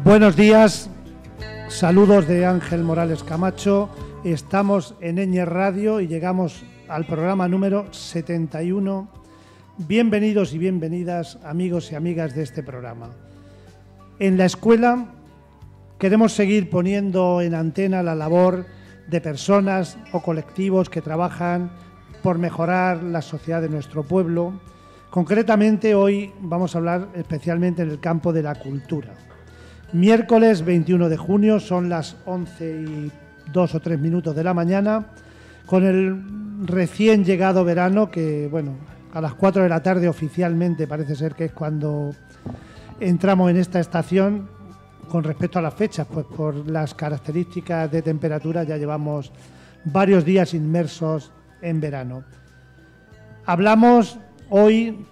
Buenos días, saludos de Ángel Morales Camacho. Estamos en Eñe Radio y llegamos al programa número 71. Bienvenidos y bienvenidas, amigos y amigas de este programa. En la escuela queremos seguir poniendo en antena la labor de personas o colectivos que trabajan por mejorar la sociedad de nuestro pueblo. Concretamente, hoy vamos a hablar especialmente en el campo de la cultura. Miércoles 21 de junio, son las 11:02 o 3 minutos de la mañana, con el recién llegado verano, que bueno, a las 4 de la tarde oficialmente parece ser que es cuando entramos en esta estación. Con respecto a las fechas, pues por las características de temperatura ya llevamos varios días inmersos en verano. Hablamos hoy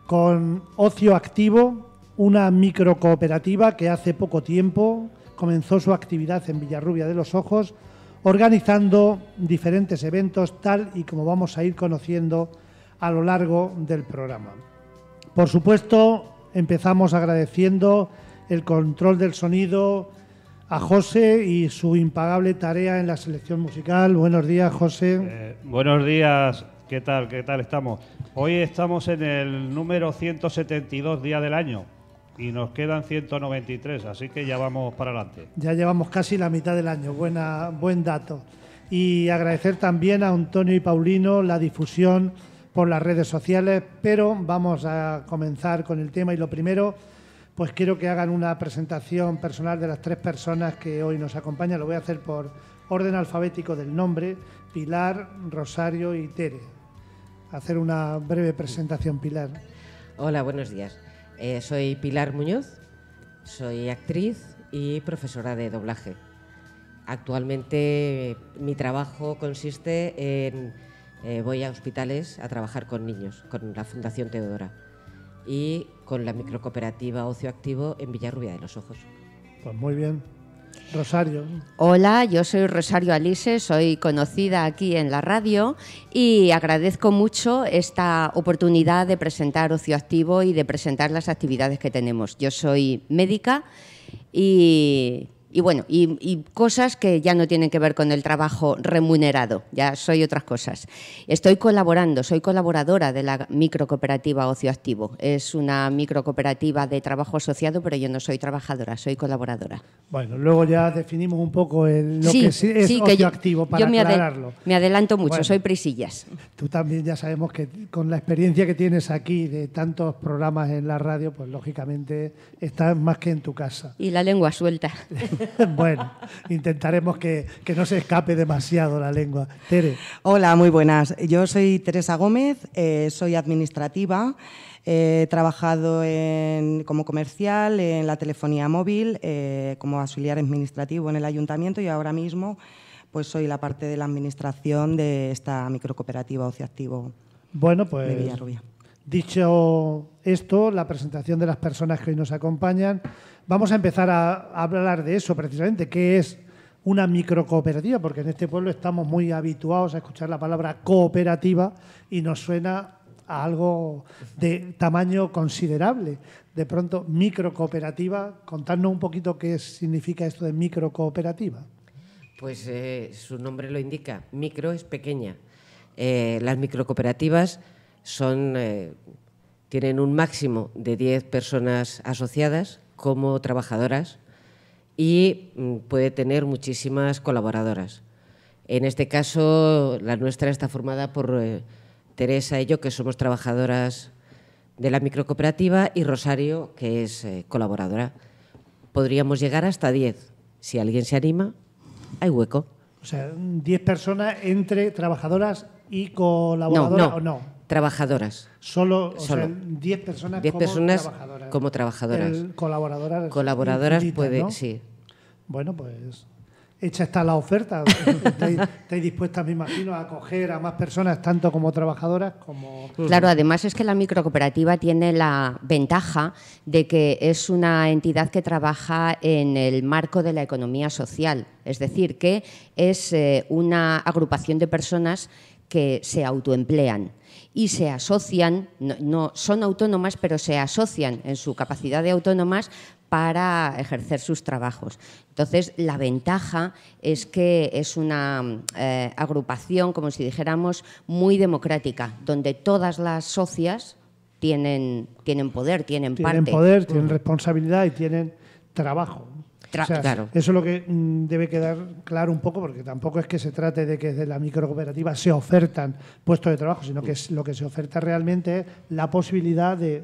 con Ocio Activo, una microcooperativa que hace poco tiempo comenzó su actividad en Villarrubia de los Ojos, organizando diferentes eventos, tal y como vamos a ir conociendo a lo largo del programa. Por supuesto, empezamos agradeciendo el control del sonido a José y su impagable tarea en la selección musical. Buenos días, José. Buenos días, ¿qué tal? ¿Qué tal estamos? Hoy estamos en el número 172 día del año y nos quedan 193, así que ya vamos para adelante. Ya llevamos casi la mitad del año, buen dato. Y agradecer también a Antonio y Paulino la difusión por las redes sociales, pero vamos a comenzar con el tema y lo primero, pues quiero que hagan una presentación personal de las tres personas que hoy nos acompañan. Lo voy a hacer por orden alfabético del nombre: Pilar, Rosario y Tere. Hacer una breve presentación, Pilar. Hola, buenos días. Soy Pilar Muñoz, soy actriz y profesora de doblaje. Actualmente mi trabajo consiste en voy a hospitales a trabajar con niños, con la Fundación Teodora y con la microcooperativa Ocio Activo en Villarrubia de los Ojos. Pues muy bien. Rosario. Hola, yo soy Rosario Alise, soy conocida aquí en la radio y agradezco mucho esta oportunidad de presentar Ocio Activo y de presentar las actividades que tenemos. Yo soy médica y cosas que ya no tienen que ver con el trabajo remunerado, ya soy otras cosas. Soy colaboradora de la microcooperativa Ocio Activo. Es una microcooperativa de trabajo asociado, pero yo no soy trabajadora, soy colaboradora. Bueno, luego ya definimos un poco lo que es Ocio Activo para aclararlo. Me adelanto mucho, bueno, soy prisillas. Tú también ya sabemos que con la experiencia que tienes aquí de tantos programas en la radio, pues lógicamente estás más que en tu casa. Y la lengua suelta. Bueno, intentaremos que no se escape demasiado la lengua. Tere. Hola, muy buenas. Yo soy Teresa Gómez, soy administrativa. He trabajado como comercial en la telefonía móvil, como auxiliar administrativo en el ayuntamiento y ahora mismo pues soy la parte de la administración de esta microcooperativa Ocio Activo. Bueno, pues de Villarrubia. Dicho esto, la presentación de las personas que hoy nos acompañan, vamos a empezar a hablar de eso precisamente, qué es una microcooperativa, porque en este pueblo estamos muy habituados a escuchar la palabra cooperativa y nos suena a algo de tamaño considerable. De pronto, microcooperativa, contadnos un poquito qué significa esto de microcooperativa. Pues su nombre lo indica, micro es pequeña. Las microcooperativas tienen un máximo de 10 personas asociadas como trabajadoras y puede tener muchísimas colaboradoras. En este caso, la nuestra está formada por Teresa y yo, que somos trabajadoras de la microcooperativa, y Rosario, que es colaboradora. Podríamos llegar hasta 10. Si alguien se anima, hay hueco. O sea, 10 personas entre trabajadoras y colaboradoras, ¿o no? Trabajadoras. Solo. O sea, 10 personas 10 como personas trabajadoras. Como trabajadoras. Colaboradoras. Colaboradoras puede, ¿no? sí. Bueno, pues hecha está la oferta. Estáis dispuestas, me imagino, a acoger a más personas, tanto como trabajadoras como... Claro, además es que la microcooperativa tiene la ventaja de que es una entidad que trabaja en el marco de la economía social. Es decir, que es una agrupación de personas que se autoemplean y se asocian, no son autónomas, pero se asocian en su capacidad de autónomas para ejercer sus trabajos. Entonces, la ventaja es que es una agrupación, como si dijéramos, muy democrática, donde todas las socias tienen poder, tienen parte. Tienen poder, tienen responsabilidad y tienen trabajo. O sea, claro. Eso es lo que debe quedar claro un poco, porque tampoco es que se trate de que desde la microcooperativa se ofertan puestos de trabajo, sino que lo que se oferta realmente es la posibilidad de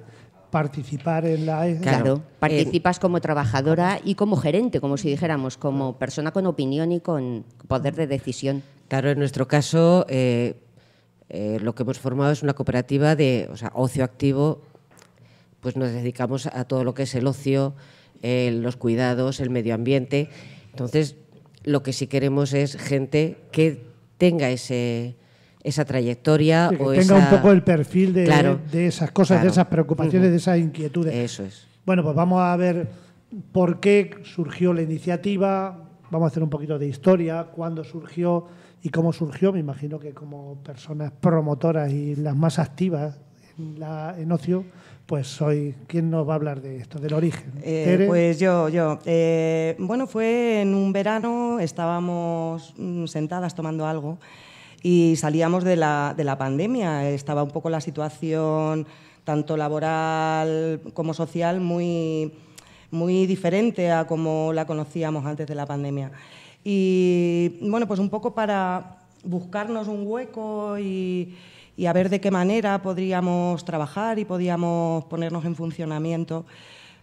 participar en la... Claro, participas como trabajadora y como gerente, como si dijéramos, como persona con opinión y con poder de decisión. Claro, en nuestro caso lo que hemos formado es una cooperativa de ocio activo, pues nos dedicamos a todo lo que es el ocio, los cuidados, el medio ambiente. Entonces, lo que sí queremos es gente que tenga esa trayectoria. Sí, que o tenga un poco el perfil de esas cosas, claro. de esas preocupaciones, de esas inquietudes. Eso es. Bueno, pues vamos a ver por qué surgió la iniciativa, vamos a hacer un poquito de historia, cuándo surgió y cómo surgió. Me imagino que como personas promotoras y las más activas en ocio, pues soy quien nos va a hablar de esto, del origen. Pues yo. Bueno, fue en un verano, estábamos sentadas tomando algo y salíamos de la pandemia. Estaba un poco la situación, tanto laboral como social, muy diferente a como la conocíamos antes de la pandemia. Y bueno, pues un poco para buscarnos un hueco y a ver de qué manera podríamos trabajar y podíamos ponernos en funcionamiento,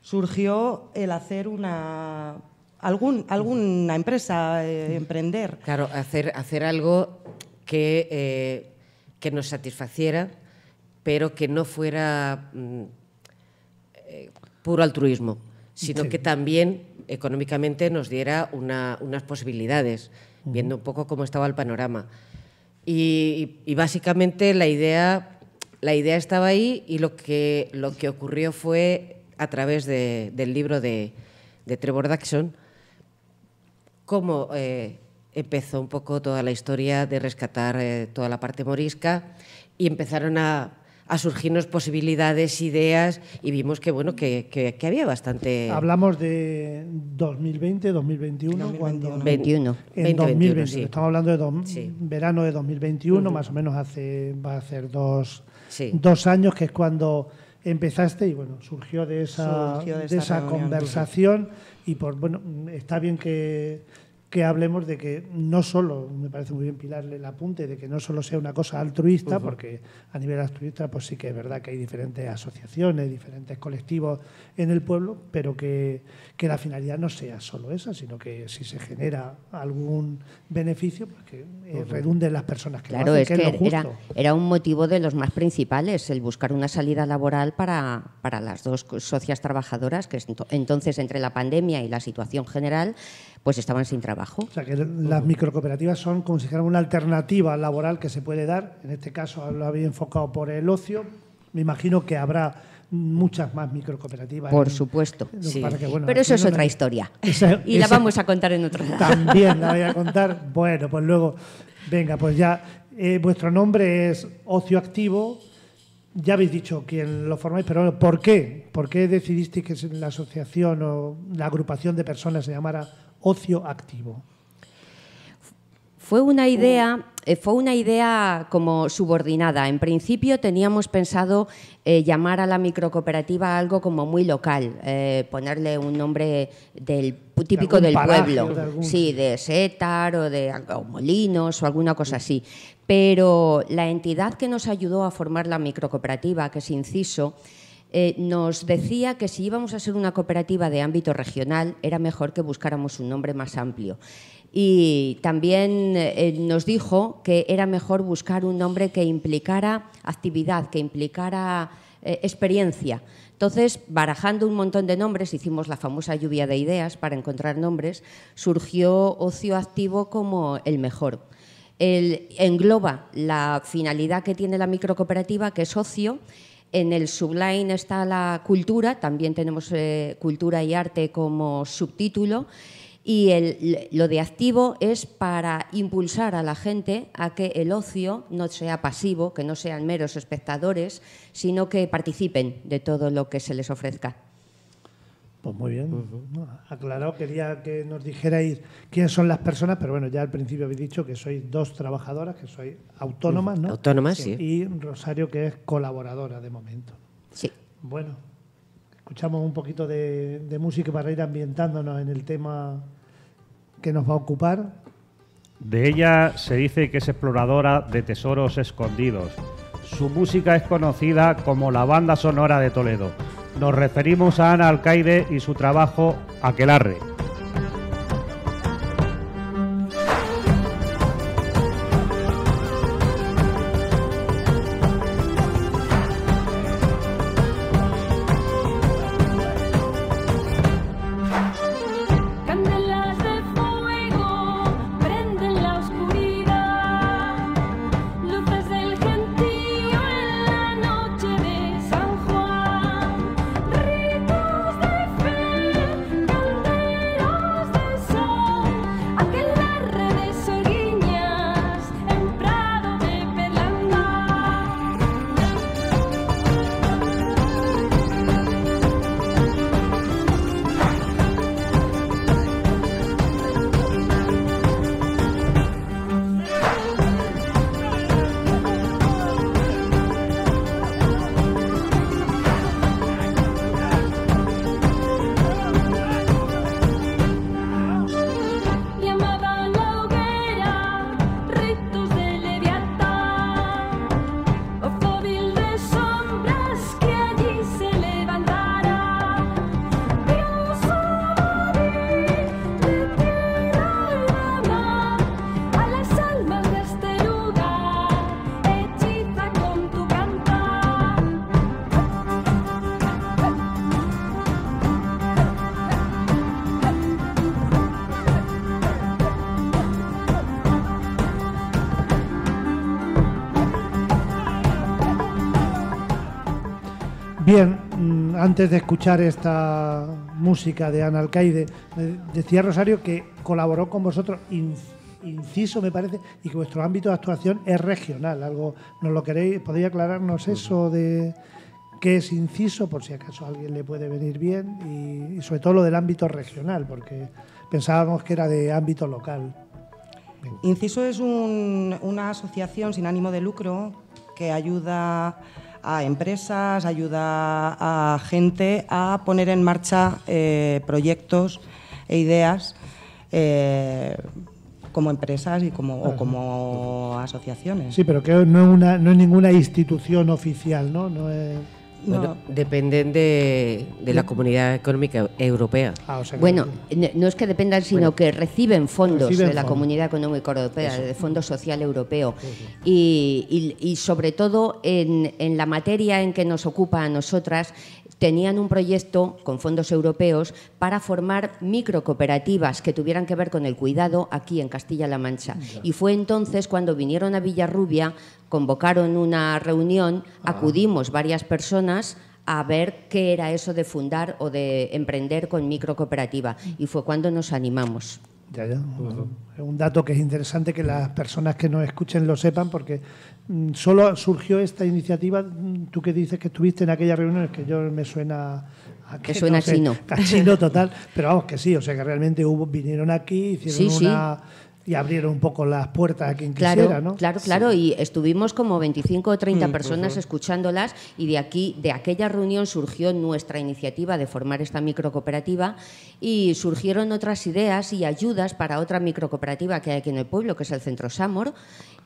surgió el hacer alguna empresa, emprender. Claro, hacer algo que nos satisfaciera, pero que no fuera puro altruismo, sino que también económicamente nos diera unas posibilidades, viendo un poco cómo estaba el panorama. Y básicamente la idea estaba ahí, y lo que ocurrió fue, a través del libro de Trevor Dodson, cómo empezó un poco toda la historia de rescatar toda la parte morisca, y empezaron a surgirnos posibilidades, ideas, y vimos que bueno que había bastante. Hablamos de 2020, 2021, cuando 2021. En 2020, sí. Estamos hablando de verano de 2021, más o menos va a ser dos años, que es cuando empezaste, y bueno, surgió de esa conversación. Y está bien que hablemos de que no solo, me parece muy bien, Pilar, el apunte de que no solo sea una cosa altruista, porque a nivel altruista pues sí que es verdad que hay diferentes asociaciones, diferentes colectivos en el pueblo, pero que la finalidad no sea solo esa, sino que si se genera algún beneficio, pues que redunde en las personas que claro, lo hacen, que es lo justo. Era un motivo de los más principales, el buscar una salida laboral para las dos socias trabajadoras, que entonces, entre la pandemia y la situación general, pues estaban sin trabajo. O sea, que las microcooperativas son como si fuera una alternativa laboral que se puede dar. En este caso lo había enfocado por el ocio. Me imagino que habrá muchas más microcooperativas. Por supuesto. Sí. Pero eso es otra historia. Y la vamos a contar en otro lado. También la voy a contar. Bueno, pues luego, venga, pues ya. Vuestro nombre es Ocio Activo. Ya habéis dicho quién lo formáis, pero ¿por qué? ¿Por qué decidisteis que la asociación o la agrupación de personas se llamara Ocio Activo? Fue una idea como subordinada. En principio teníamos pensado llamar a la microcooperativa algo como muy local, ponerle un nombre típico del pueblo, de Sétar o Molinos o alguna cosa así. Pero la entidad que nos ayudó a formar la microcooperativa, que es Inciso, nos decía que si íbamos a ser una cooperativa de ámbito regional era mejor que buscáramos un nombre más amplio. Y también nos dijo que era mejor buscar un nombre que implicara actividad, que implicara experiencia. Entonces, barajando un montón de nombres, hicimos la famosa lluvia de ideas para encontrar nombres, surgió Ocio Activo como el mejor. Engloba la finalidad que tiene la microcooperativa, que es ocio. En el subline está la cultura, también tenemos cultura y arte como subtítulo. Y lo de activo es para impulsar a la gente a que el ocio no sea pasivo, que no sean meros espectadores, sino que participen de todo lo que se les ofrezca. Pues muy bien. No, aclarado, quería que nos dijerais quiénes son las personas, pero bueno, ya al principio habéis dicho que sois 2 trabajadoras, que sois autónomas, ¿no? Autónomas, sí. Y Rosario, que es colaboradora de momento. Sí. Bueno, escuchamos un poquito de música para ir ambientándonos en el tema que nos va a ocupar. De ella se dice que es exploradora de tesoros escondidos. Su música es conocida como la banda sonora de Toledo. Nos referimos a Ana Alcaide y su trabajo Aquelarre. Candelas de fuego prenden la oscuridad, luces del gentío en la noche de San Juan, ritos de fe, canderos de sol, aquelarre de Sorguiñas en prado de Perlanda. Llamada a la hoguera, ritos de Leviatán, o fóvil de sombras que allí se levantará. Dios Abadí, de tierra y de mar, a las almas de este lugar, hechiza con tu cantar. Bien, antes de escuchar esta música de Ana Alcaide, decía Rosario que colaboró con vosotros, inciso me parece, y que vuestro ámbito de actuación es regional. Algo, ¿nos lo queréis? ¿Podéis aclararnos eso de qué es inciso, por si acaso a alguien le puede venir bien? Y sobre todo lo del ámbito regional, porque pensábamos que era de ámbito local. Inciso es una asociación sin ánimo de lucro que ayuda a empresas, ayuda a gente a poner en marcha proyectos e ideas como empresas y como asociaciones. Sí, pero que no es ninguna institución oficial, ¿no? No es... Bueno, dependen de la Comunidad Económica Europea. Ah, o sea que- Bueno, no es que dependan, sino que reciben fondos Reciben de la fondos. Comunidad Económica Europea, del Fondo Social Europeo. Y sobre todo en la materia en que nos ocupa a nosotras, tenían un proyecto con fondos europeos para formar microcooperativas que tuvieran que ver con el cuidado aquí en Castilla-La Mancha. Y fue entonces cuando vinieron a Villarrubia, convocaron una reunión, acudimos varias personas a ver qué era eso de fundar o de emprender con microcooperativa. Y fue cuando nos animamos. Ya. Es un dato que es interesante que las personas que nos escuchen lo sepan, porque solo surgió esta iniciativa. Tú que dices que estuviste en aquellas reuniones, que yo me suena a que Te suena chino. a chino total, pero vamos que sí, o sea que realmente vinieron aquí, hicieron Sí, una y abrieron un poco las puertas a quien Claro, quisiera, ¿no? claro, y estuvimos como 25 o 30 personas escuchándolas, y de aquella reunión surgió nuestra iniciativa de formar esta microcooperativa, y surgieron otras ideas y ayudas para otra microcooperativa que hay aquí en el pueblo, que es el Centro Samor,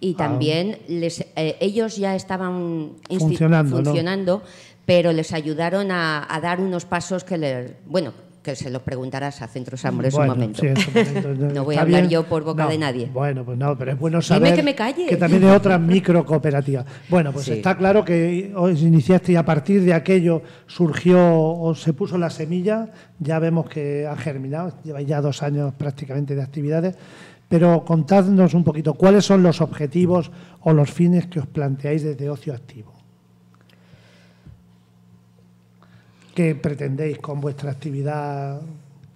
y también ellos ya estaban funcionando, pero les ayudaron a dar unos pasos que se los preguntarás a Centro Samor en su momento. Sí, en su momento. No voy Está a hablar bien. yo por boca de nadie. Bueno, pues no, pero es bueno saber que me calle. que también hay otras microcooperativas. Bueno, pues Sí. está claro que os iniciaste y a partir de aquello surgió o se puso la semilla. Ya vemos que ha germinado, lleváis ya 2 años prácticamente de actividades. Pero contadnos un poquito, ¿cuáles son los objetivos o los fines que os planteáis desde Ocio Activo? ¿Qué pretendéis con vuestra actividad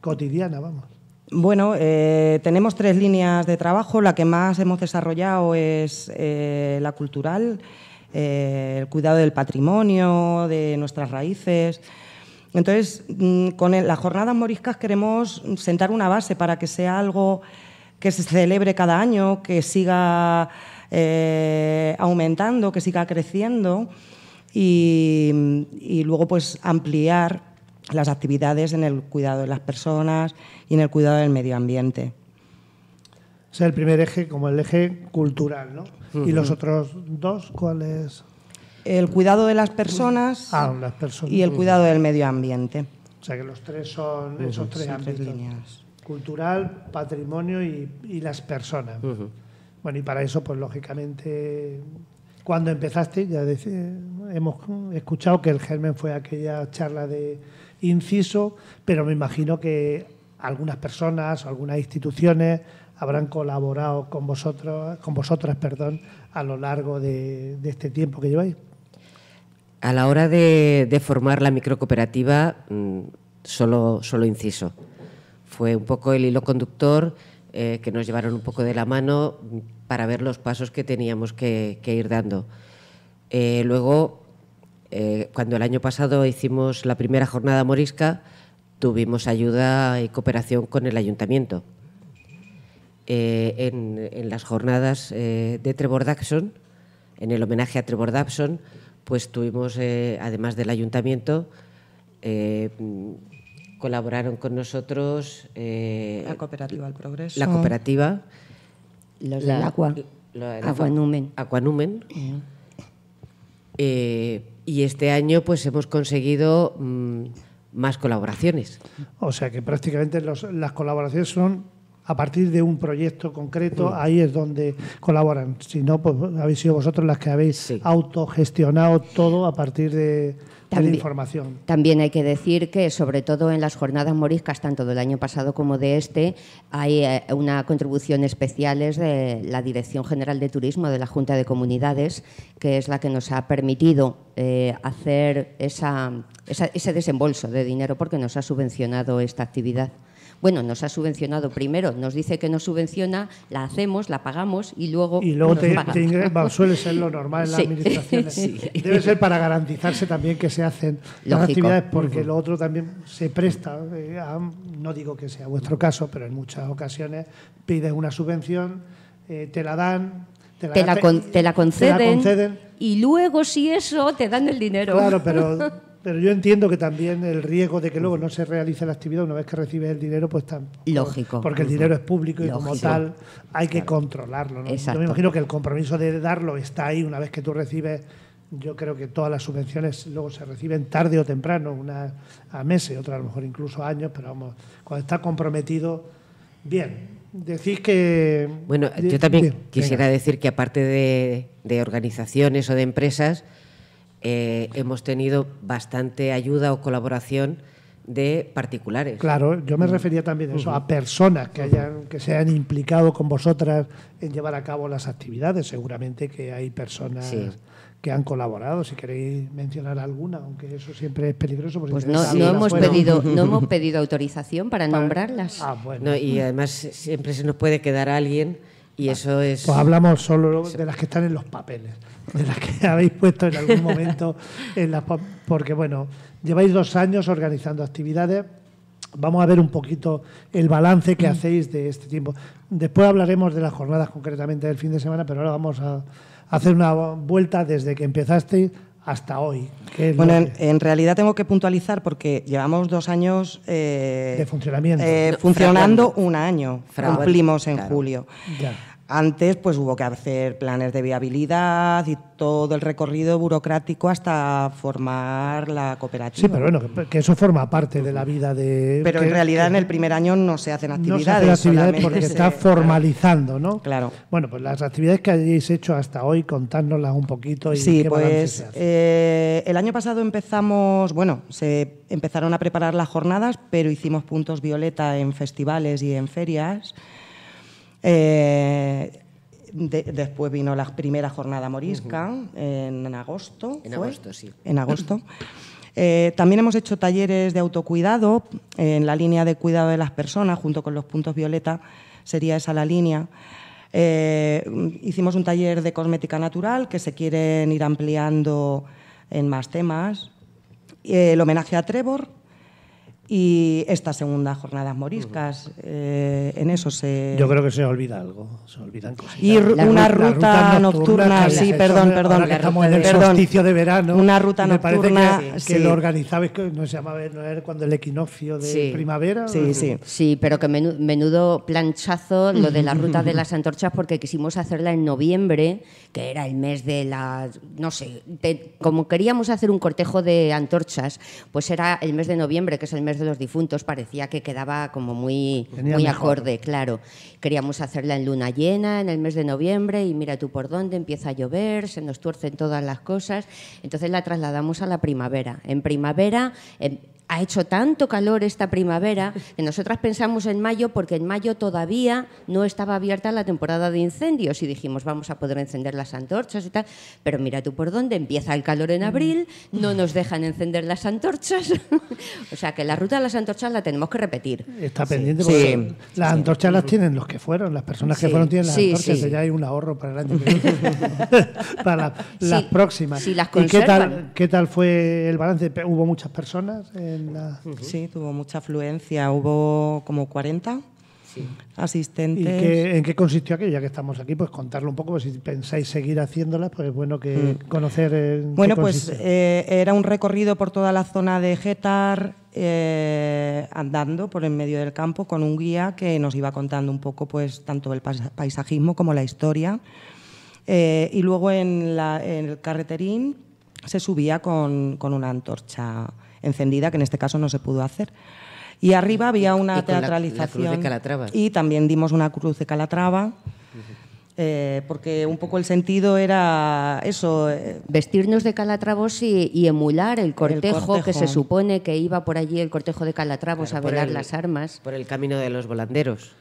cotidiana, vamos? Bueno, tenemos 3 líneas de trabajo. La que más hemos desarrollado es la cultural, el cuidado del patrimonio, de nuestras raíces. Entonces, con las jornadas moriscas queremos sentar una base para que sea algo que se celebre cada año, que siga aumentando, que siga creciendo y luego pues ampliar las actividades en el cuidado de las personas y en el cuidado del medio ambiente. O sea, el primer eje como el eje cultural, ¿no? ¿Y los otros dos cuáles? El cuidado de las personas, Las personas. y el cuidado del medio ambiente. O sea, que los tres son esos tres Son tres ámbitos. líneas. Cultural, patrimonio y las personas. Bueno, y para eso, pues lógicamente, cuando empezaste, hemos escuchado que el germen fue aquella charla de inciso, pero me imagino que algunas personas, algunas instituciones habrán colaborado con vosotras, a lo largo de este tiempo que lleváis. A la hora de formar la microcooperativa, solo inciso. Fue un poco el hilo conductor que nos llevaron un poco de la mano para ver los pasos que teníamos que ir dando. Luego, cuando el año pasado hicimos la primera jornada morisca, tuvimos ayuda y cooperación con el ayuntamiento. En las jornadas de Trevor Dabson, en el homenaje a Trevor Dabson, pues tuvimos, además del ayuntamiento, colaboraron con nosotros La cooperativa El Progreso. la cooperativa, Los del agua. Aquanumen. Aquanumen. Y este año pues hemos conseguido más colaboraciones. O sea, que prácticamente las colaboraciones son a partir de un proyecto concreto, ahí es donde colaboran. Si no, pues habéis sido vosotros las que habéis autogestionado todo a partir de la información. También hay que decir que, sobre todo en las jornadas moriscas, tanto del año pasado como de este, hay una contribución especial de la Dirección General de Turismo de la Junta de Comunidades, que es la que nos ha permitido hacer ese desembolso de dinero porque nos ha subvencionado esta actividad. Bueno, nos ha subvencionado primero, nos dice que nos subvenciona, la hacemos, la pagamos y luego nos paga. Suele ser lo normal en las administraciones. Debe ser para garantizarse también que se hacen las Lógico. actividades, porque lo otro también se presta, no digo que sea vuestro caso, pero en muchas ocasiones pides una subvención, te la dan, te la conceden y luego, si eso, te dan el dinero. Claro, pero yo entiendo que también el riesgo de que luego no se realice la actividad una vez que recibes el dinero, pues tampoco. Lógico. Porque el dinero es público y como tal hay que controlarlo, ¿no? Yo me imagino que el compromiso de darlo está ahí una vez que tú recibes. Yo creo que todas las subvenciones luego se reciben tarde o temprano, una a meses, otra a lo mejor incluso a años, pero vamos, cuando está comprometido, bien. Decís que... Bueno, yo también quisiera decir que aparte de organizaciones o de empresas, hemos tenido bastante ayuda o colaboración de particulares. Claro, yo me refería también a eso, a personas que se han implicado con vosotras en llevar a cabo las actividades. Seguramente que hay personas que han colaborado. Si queréis mencionar alguna, aunque eso siempre es peligroso. Pues no hemos pedido autorización para nombrarlas. Bueno. No, y además siempre se nos puede quedar alguien y eso es... Pues hablamos solo de las que están en los papeles, de las que habéis puesto en algún momento porque bueno, lleváis 2 años organizando actividades. Vamos a ver un poquito el balance que hacéis de este tiempo. Después hablaremos de las jornadas concretamente del fin de semana, pero ahora vamos a hacer una vuelta desde que empezasteis hasta hoy. Bueno, en realidad tengo que puntualizar porque llevamos 2 años de funcionamiento. Funcionando un año. Cumplimos en julio. Ya. Antes pues hubo que hacer planes de viabilidad y todo el recorrido burocrático hasta formar la cooperativa. Sí, pero bueno, que eso forma parte de la vida de... Pero en realidad en el primer año no se hacen actividades. No se hacen actividades porque está formalizando, ¿no? Claro. Bueno, pues las actividades que hayáis hecho hasta hoy, contárnoslas un poquito y sí, qué balance se hace. El año pasado se empezaron a preparar las jornadas, pero hicimos puntos violeta en festivales y en ferias. Después vino la primera jornada morisca en agosto. En agosto, sí. En agosto. También hemos hecho talleres de autocuidado en la línea de cuidado de las personas, junto con los puntos violeta, sería esa la línea. Hicimos un taller de cosmética natural que se quieren ir ampliando en más temas. El homenaje a Trevor, Y estas segundas jornadas moriscas, en eso se... Yo creo que se olvida algo, se olvidan cosas. Y una ruta nocturna, sí, perdón. Ahora que estamos en el perdón. solsticio de verano. Una ruta me parece nocturna, que sí. lo organizabais, que no se llamaba, no era cuando el equinoccio de Sí. primavera. Sí, sí. Sí, pero que menudo planchazo lo de la ruta de las antorchas, porque quisimos hacerla en noviembre, que era el mes de la... no sé, como queríamos hacer un cortejo de antorchas, pues era el mes de noviembre, que es el mes de los difuntos, parecía que quedaba como muy Venía mejor. acorde, claro. Queríamos hacerla en luna llena, en el mes de noviembre, y mira tú por dónde, empieza a llover, se nos tuercen todas las cosas, entonces la trasladamos a la primavera. En primavera... ha hecho tanto calor esta primavera que nosotras pensamos en mayo, porque en mayo todavía no estaba abierta la temporada de incendios y dijimos vamos a poder encender las antorchas y tal, pero mira tú por dónde, empieza el calor en abril, no nos dejan encender las antorchas. O sea que la ruta de las antorchas la tenemos que repetir. Está pendiente Sí. porque las antorchas las tienen los que fueron, las personas que Sí. fueron tienen las Sí, antorchas, sí. ya hay un ahorro para el año que viene, para las Sí, próximas. sí, las ¿Y conservan. qué tal fue el balance? ¿Hubo muchas personas en la...? Sí, tuvo mucha afluencia, hubo como 40 ¿Y asistentes. en qué consistió aquello? Ya que estamos aquí, pues contarlo un poco, pues si pensáis seguir haciéndolas, pues es bueno que conocer en Bueno, qué pues consiste. era un recorrido por toda la zona de Gétar, andando por en medio del campo con un guía que nos iba contando un poco, pues tanto el paisajismo como la historia. Y luego en el carreterín se subía con una antorcha encendida, que en este caso no se pudo hacer. Y arriba había una y con la teatralización. cruz de Calatrava. Y también dimos una cruz de Calatrava, porque un poco el sentido era eso. Vestirnos de calatravos y emular el cortejo, cortejo. que se supone que iba por allí el cortejo de calatravos Claro, a por velar el- las armas. Por el camino de los volanderos.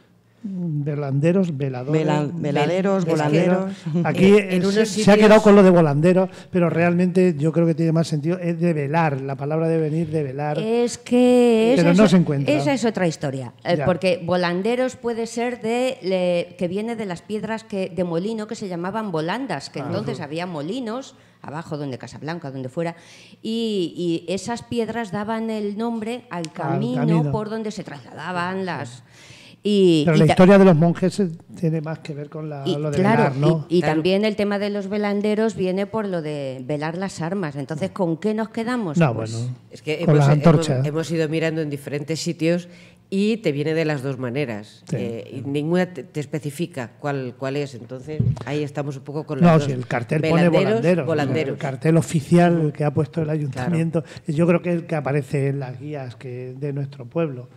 Velanderos, veladores... Veladeros, Es que- volanderos. Aquí en unos se ha sitios- quedado con lo de volanderos, pero realmente yo creo que tiene más sentido, es de velar, la palabra debe venir de velar. Es que Pero no se encuentra. esa es otra historia, Ya. porque volanderos puede ser que viene de las piedras de molino que se llamaban volandas, que entonces había molinos abajo donde Casablanca, donde fuera, y esas piedras daban el nombre al camino, camino. por donde se trasladaban las... Pero la historia de los monjes tiene más que ver con Y, lo de claro, velar, ¿no? y Claro. también el tema de los velanderos viene por lo de velar las armas. Entonces, ¿con qué nos quedamos? No, Pues, bueno, Es que con las antorchas. hemos ido mirando en diferentes sitios y te viene de las dos maneras. Sí. Y ninguna te especifica cuál es. Entonces, ahí estamos un poco con No, las dos. si el cartel pone volanderos. El cartel oficial que ha puesto el ayuntamiento, yo creo que es el que aparece en las guías de nuestro pueblo.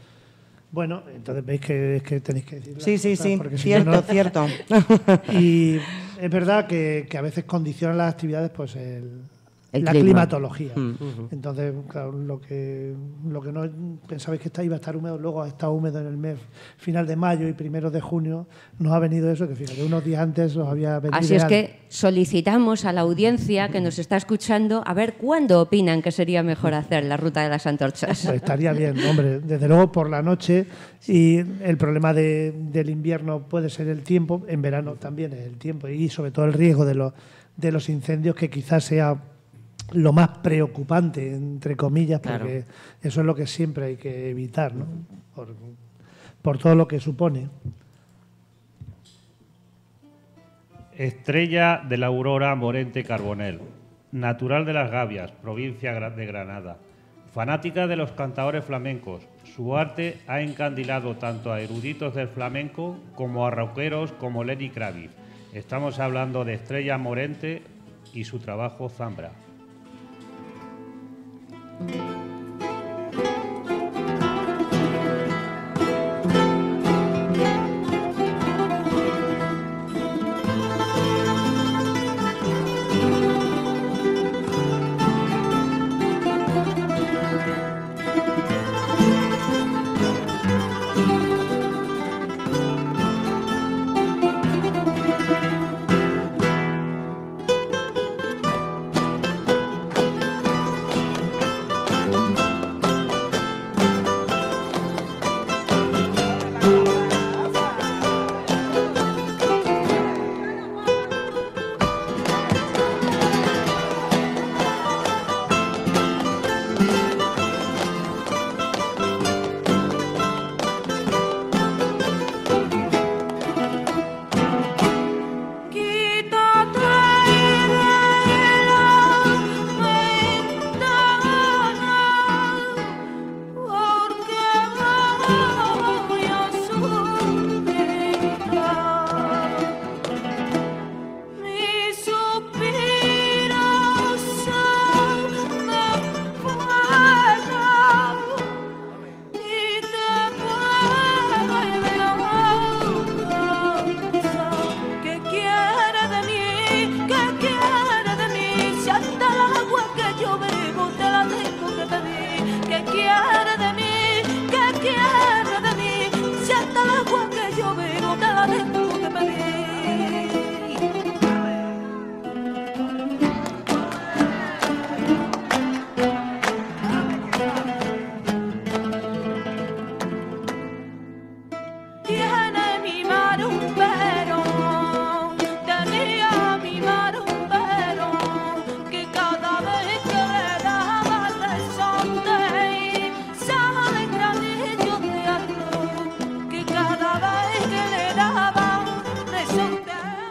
Bueno, entonces veis que tenéis que decir las Sí, sí, cosas, sí, porque si cierto, no, no- cierto. Y es verdad que a veces condicionan las actividades pues El la clima. climatología. Entonces, claro, lo que no pensabais que iba a estar húmedo, luego ha estado húmedo en el mes final de mayo y primeros de junio, nos ha venido eso, que fíjate, unos días antes os había venido. Así es que solicitamos a la audiencia que nos está escuchando a ver cuándo opinan que sería mejor hacer la ruta de las antorchas. Pues estaría bien, hombre, desde luego por la noche, y el problema del invierno puede ser el tiempo, en verano también es el tiempo, y sobre todo el riesgo de los incendios, que quizás sea lo más preocupante, entre comillas, porque Claro. eso es lo que siempre hay que evitar, ¿no? Por todo lo que supone. Estrella de la Aurora Morente Carbonell, natural de Las Gavias, provincia de Granada. Fanática de los cantadores flamencos, su arte ha encandilado tanto a eruditos del flamenco como a rockeros como Lenny Kravitz. Estamos hablando de Estrella Morente y su trabajo Zambra.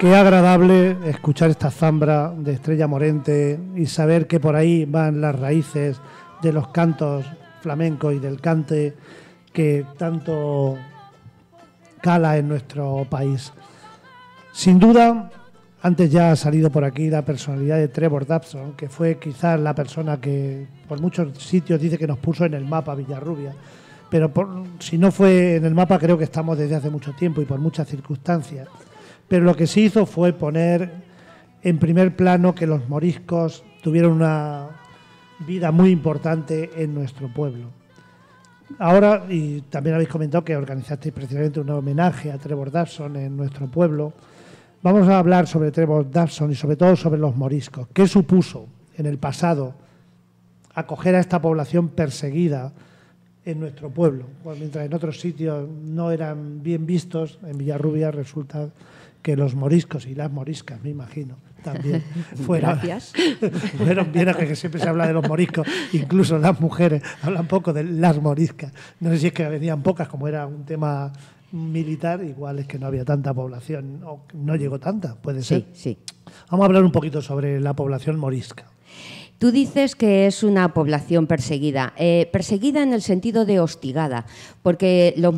Qué agradable escuchar esta zambra de Estrella Morente y saber que por ahí van las raíces de los cantos flamencos y del cante que tanto cala en nuestro país. Sin duda, antes ya ha salido por aquí la personalidad de Trevor Dabson, que fue quizás la persona que por muchos sitios dice que nos puso en el mapa Villarrubia, pero si no fue en el mapa creo que estamos desde hace mucho tiempo y por muchas circunstancias. Pero lo que sí hizo fue poner en primer plano que los moriscos tuvieron una vida muy importante en nuestro pueblo. Ahora, y también habéis comentado que organizasteis precisamente un homenaje a Trevor Dabson en nuestro pueblo, vamos a hablar sobre Trevor Dabson y sobre todo sobre los moriscos. ¿Qué supuso en el pasado acoger a esta población perseguida en nuestro pueblo? Pues mientras en otros sitios no eran bien vistos, en Villarrubia resulta que los moriscos y las moriscas, me imagino, también fueron bien, que siempre se habla de los moriscos, incluso las mujeres hablan poco de las moriscas. No sé si es que venían pocas, como era un tema militar, igual es que no había tanta población, o no llegó tanta, puede ser. Sí. Vamos a hablar un poquito sobre la población morisca. Tú dices que es una población perseguida. Perseguida en el sentido de hostigada, porque los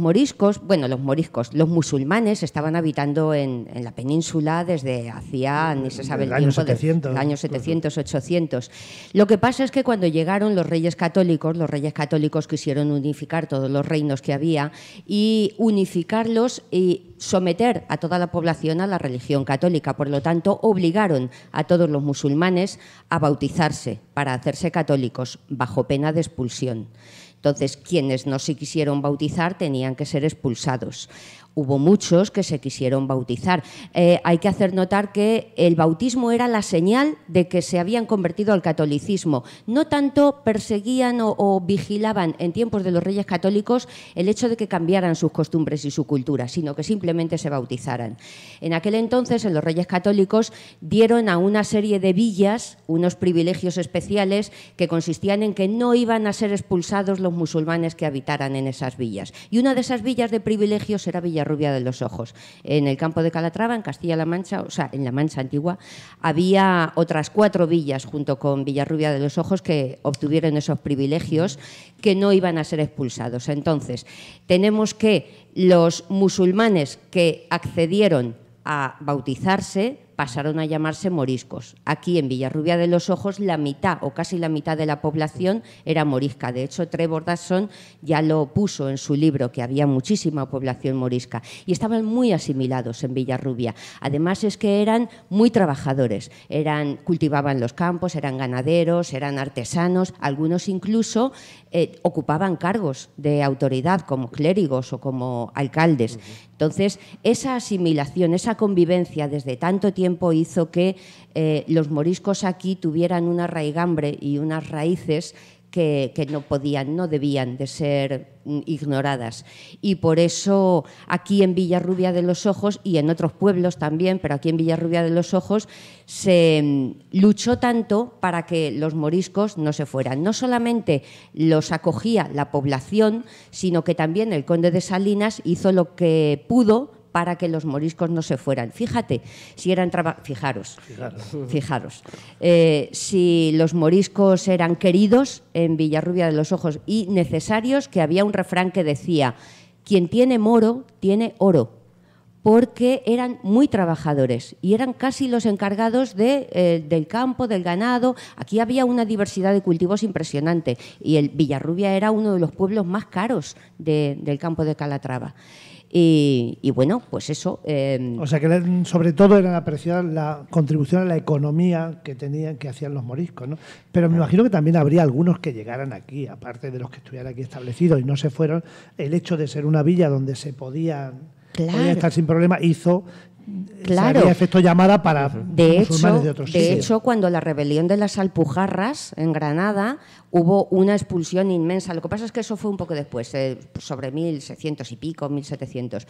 musulmanes estaban habitando en la península desde hacía, ni se sabe el año tiempo, 700. del año 700, 800. Lo que pasa es que cuando llegaron los reyes católicos quisieron unificar todos los reinos que había y unificarlos y someter a toda la población a la religión católica. Por lo tanto, obligaron a todos los musulmanes a bautizarse para hacerse católicos bajo pena de expulsión. Entonces, quienes no se quisieron bautizar tenían que ser expulsados. Hubo muchos que se quisieron bautizar. Hay que hacer notar que el bautismo era la señal de que se habían convertido al catolicismo. No tanto perseguían o vigilaban en tiempos de los reyes católicos el hecho de que cambiaran sus costumbres y su cultura, sino que simplemente se bautizaran. En aquel entonces, los reyes católicos dieron a una serie de villas unos privilegios especiales que consistían en que no iban a ser expulsados los musulmanes que habitaran en esas villas. Y una de esas villas de privilegios era Villarrubia de los Ojos. En el campo de Calatrava, en Castilla-La Mancha, o sea, en la Mancha antigua, había otras 4 villas junto con Villarrubia de los Ojos que obtuvieron esos privilegios que no iban a ser expulsados. Entonces, tenemos que los musulmanes que accedieron a bautizarse pasaron a llamarse moriscos. Aquí en Villarrubia de los Ojos la mitad o casi la mitad de la población era morisca. De hecho, Trevor Dabson ya lo puso en su libro, que había muchísima población morisca y estaban muy asimilados en Villarrubia. Además es que eran muy trabajadores, cultivaban los campos, eran ganaderos, eran artesanos, algunos incluso ocupaban cargos de autoridad como clérigos o como alcaldes. Entonces, esa asimilación, esa convivencia desde tanto tiempo hizo que los moriscos aquí tuvieran una raigambre y unas raíces que no debían de ser ignoradas. Y por eso aquí en Villarrubia de los Ojos y en otros pueblos también, pero aquí en Villarrubia de los Ojos se luchó tanto para que los moriscos no se fueran. No solamente los acogía la población, sino que también el conde de Salinas hizo lo que pudo para que los moriscos no se fueran. Fíjate, si eran fijaros. Si los moriscos eran queridos en Villarrubia de los Ojos y necesarios, que había un refrán que decía: quien tiene moro, tiene oro, porque eran muy trabajadores y eran casi los encargados del campo, del ganado. Aquí había una diversidad de cultivos impresionante y el Villarrubia era uno de los pueblos más caros del campo de Calatrava. Y bueno, pues eso. O sea que sobre todo era apreciar la contribución a la economía que hacían los moriscos, ¿no? Pero me imagino que también habría algunos que llegaran aquí, aparte de los que estuvieran aquí establecidos y no se fueron. El hecho de ser una villa donde se podía estar sin problema hizo... Claro. Había efecto llamada para musulmanes de otros sitios. De hecho, cuando la rebelión de las Alpujarras en Granada hubo una expulsión inmensa. Lo que pasa es que eso fue un poco después, sobre 1600 y pico, 1700.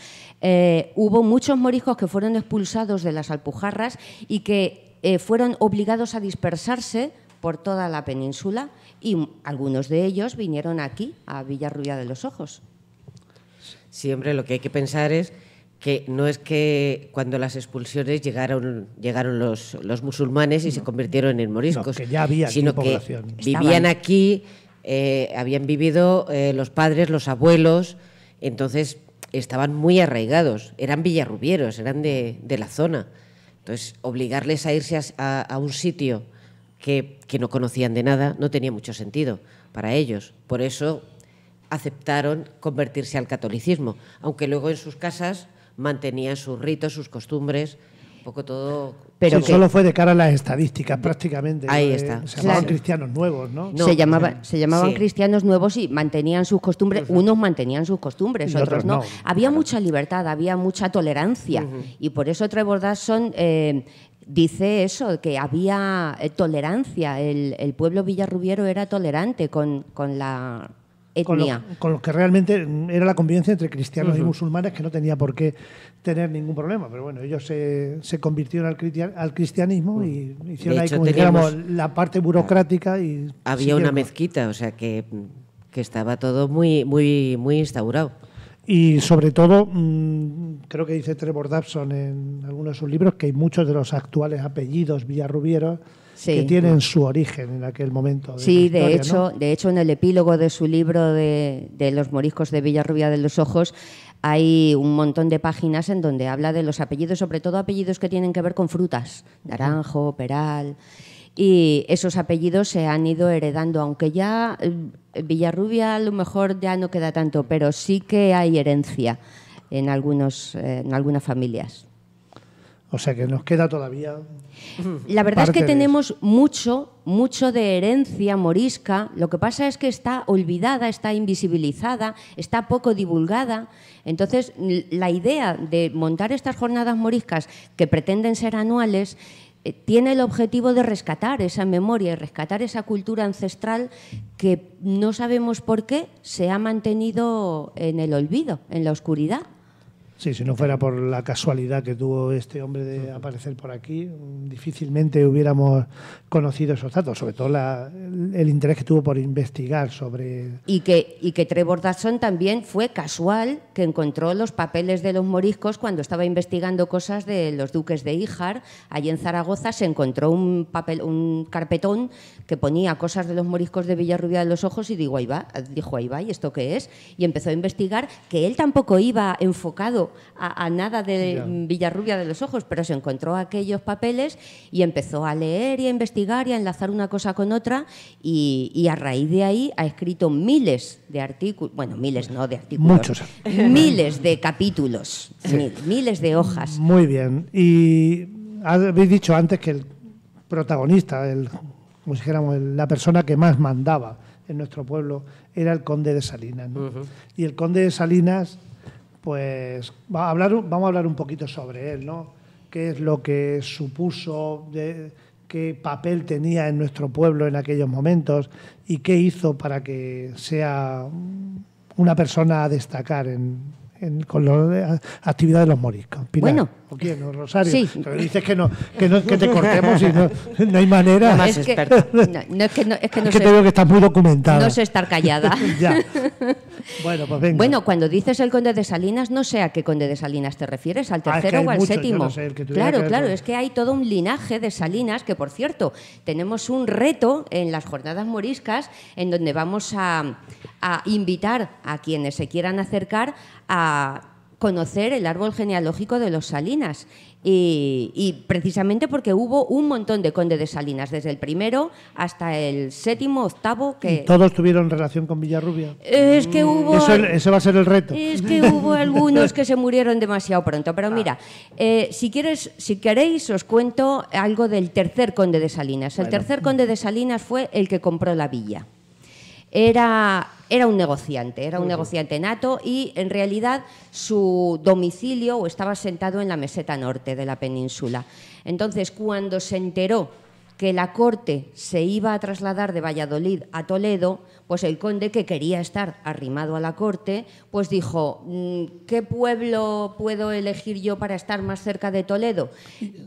Hubo muchos moriscos que fueron expulsados de las Alpujarras y que fueron obligados a dispersarse por toda la península y algunos de ellos vinieron aquí, a Villarrubia de los Ojos. Siempre lo que hay que pensar es que no es que cuando las expulsiones llegaron los musulmanes y se convirtieron en moriscos, No, que ya había aquí sino que población. vivían aquí, habían vivido los padres, los abuelos, entonces estaban muy arraigados, eran villarrubieros, eran de la zona. Entonces, obligarles a irse a un sitio que no conocían de nada no tenía mucho sentido para ellos. Por eso aceptaron convertirse al catolicismo, aunque luego en sus casas mantenían sus ritos, sus costumbres, un poco todo. Pero Sí, que solo fue de cara a las estadísticas prácticamente. Ahí está. Se llamaban Claro. cristianos nuevos, ¿no? No, se llamaban sí. cristianos nuevos y mantenían sus costumbres. Unos mantenían sus costumbres, Y otros otros no. no. Había mucha libertad, había mucha tolerancia. Y por eso Trevor Dodson dice eso, que había tolerancia. El pueblo villarrubiero era tolerante con la etnia. Con lo que realmente era la convivencia entre cristianos y musulmanes, que no tenía por qué tener ningún problema. Pero bueno, ellos se convirtieron al cristianismo y hicieron De ahí, hecho, como dijéramos, teníamos- la parte burocrática. Y Había siguieron. una mezquita, o sea que estaba todo muy, muy, muy instaurado. Y sobre todo, creo que dice Trevor Dodson en algunos de sus libros que hay muchos de los actuales apellidos villarrubieros Sí. que tienen su origen en aquel momento. De Sí, la historia, ¿no? de hecho, en el epílogo de su libro de los moriscos de Villarrubia de los Ojos hay un montón de páginas en donde habla de los apellidos, sobre todo apellidos que tienen que ver con frutas, naranjo, peral. Y esos apellidos se han ido heredando, aunque ya Villarrubia a lo mejor ya no queda tanto, pero sí que hay herencia en algunas familias. O sea que nos queda todavía. La verdad es Parte que de tenemos mucho de herencia morisca. Lo que pasa es que está olvidada, está invisibilizada, está poco divulgada. Entonces, la idea de montar estas jornadas moriscas que pretenden ser anuales tiene el objetivo de rescatar esa memoria y rescatar esa cultura ancestral que no sabemos por qué se ha mantenido en el olvido, en la oscuridad. Sí, si no fuera por la casualidad que tuvo este hombre de aparecer por aquí, difícilmente hubiéramos conocido esos datos, sobre todo el interés que tuvo por investigar sobre... Y que Trevor Dodson también fue casual que encontró los papeles de los moriscos cuando estaba investigando cosas de los duques de Híjar. Allí en Zaragoza se encontró un carpetón que ponía cosas de los moriscos de Villarrubia de los Ojos y dijo, ahí va, ¿y esto qué es? Y empezó a investigar, que él tampoco iba enfocado a nada de Ya. Villarrubia de los Ojos, pero se encontró aquellos papeles y empezó a leer y a investigar y a enlazar una cosa con otra y a raíz de ahí ha escrito miles de artículos, bueno, miles no de artículos, Muchos. miles de capítulos, miles de hojas. Muy bien. Y habéis dicho antes que el protagonista, como si dijéramos, la persona que más mandaba en nuestro pueblo era el conde de Salinas, ¿no? Y el conde de Salinas, pues vamos a hablar un poquito sobre él, ¿no? Qué es lo que supuso, qué papel tenía en nuestro pueblo en aquellos momentos y qué hizo para que sea una persona a destacar con las actividades de los moriscos. Pilar, Bueno. ¿o quién? ¿O Rosario? Sí. Pero dices que te cortemos y no hay manera. Más Es que, experta. no, es que no Es que sé, te veo que estás muy documentada. no sé estar callada. Ya. Bueno, pues venga. Bueno, cuando dices el conde de Salinas, no sé a qué conde de Salinas te refieres, al Ah, es que tercero hay o al muchos, yo séptimo. no sé, el que tuviera Claro, que ver claro, con- es que hay todo un linaje de Salinas que, por cierto, tenemos un reto en las jornadas moriscas en donde vamos a invitar a quienes se quieran acercar a conocer el árbol genealógico de los Salinas. Y precisamente porque hubo un montón de conde de Salinas, desde el primero hasta el séptimo, octavo, que... ¿Todos tuvieron relación con Villarrubia? Es que hubo... Ese va a ser el reto. Es que hubo algunos que se murieron demasiado pronto. Pero mira, si queréis, os cuento algo del tercer conde de Salinas. El tercer conde de Salinas fue el que compró la villa. Era un negociante nato y en realidad su domicilio estaba sentado en la meseta norte de la península. Entonces, cuando se enteró que la corte se iba a trasladar de Valladolid a Toledo, pues el conde, que quería estar arrimado a la corte, pues dijo, ¿qué pueblo puedo elegir yo para estar más cerca de Toledo?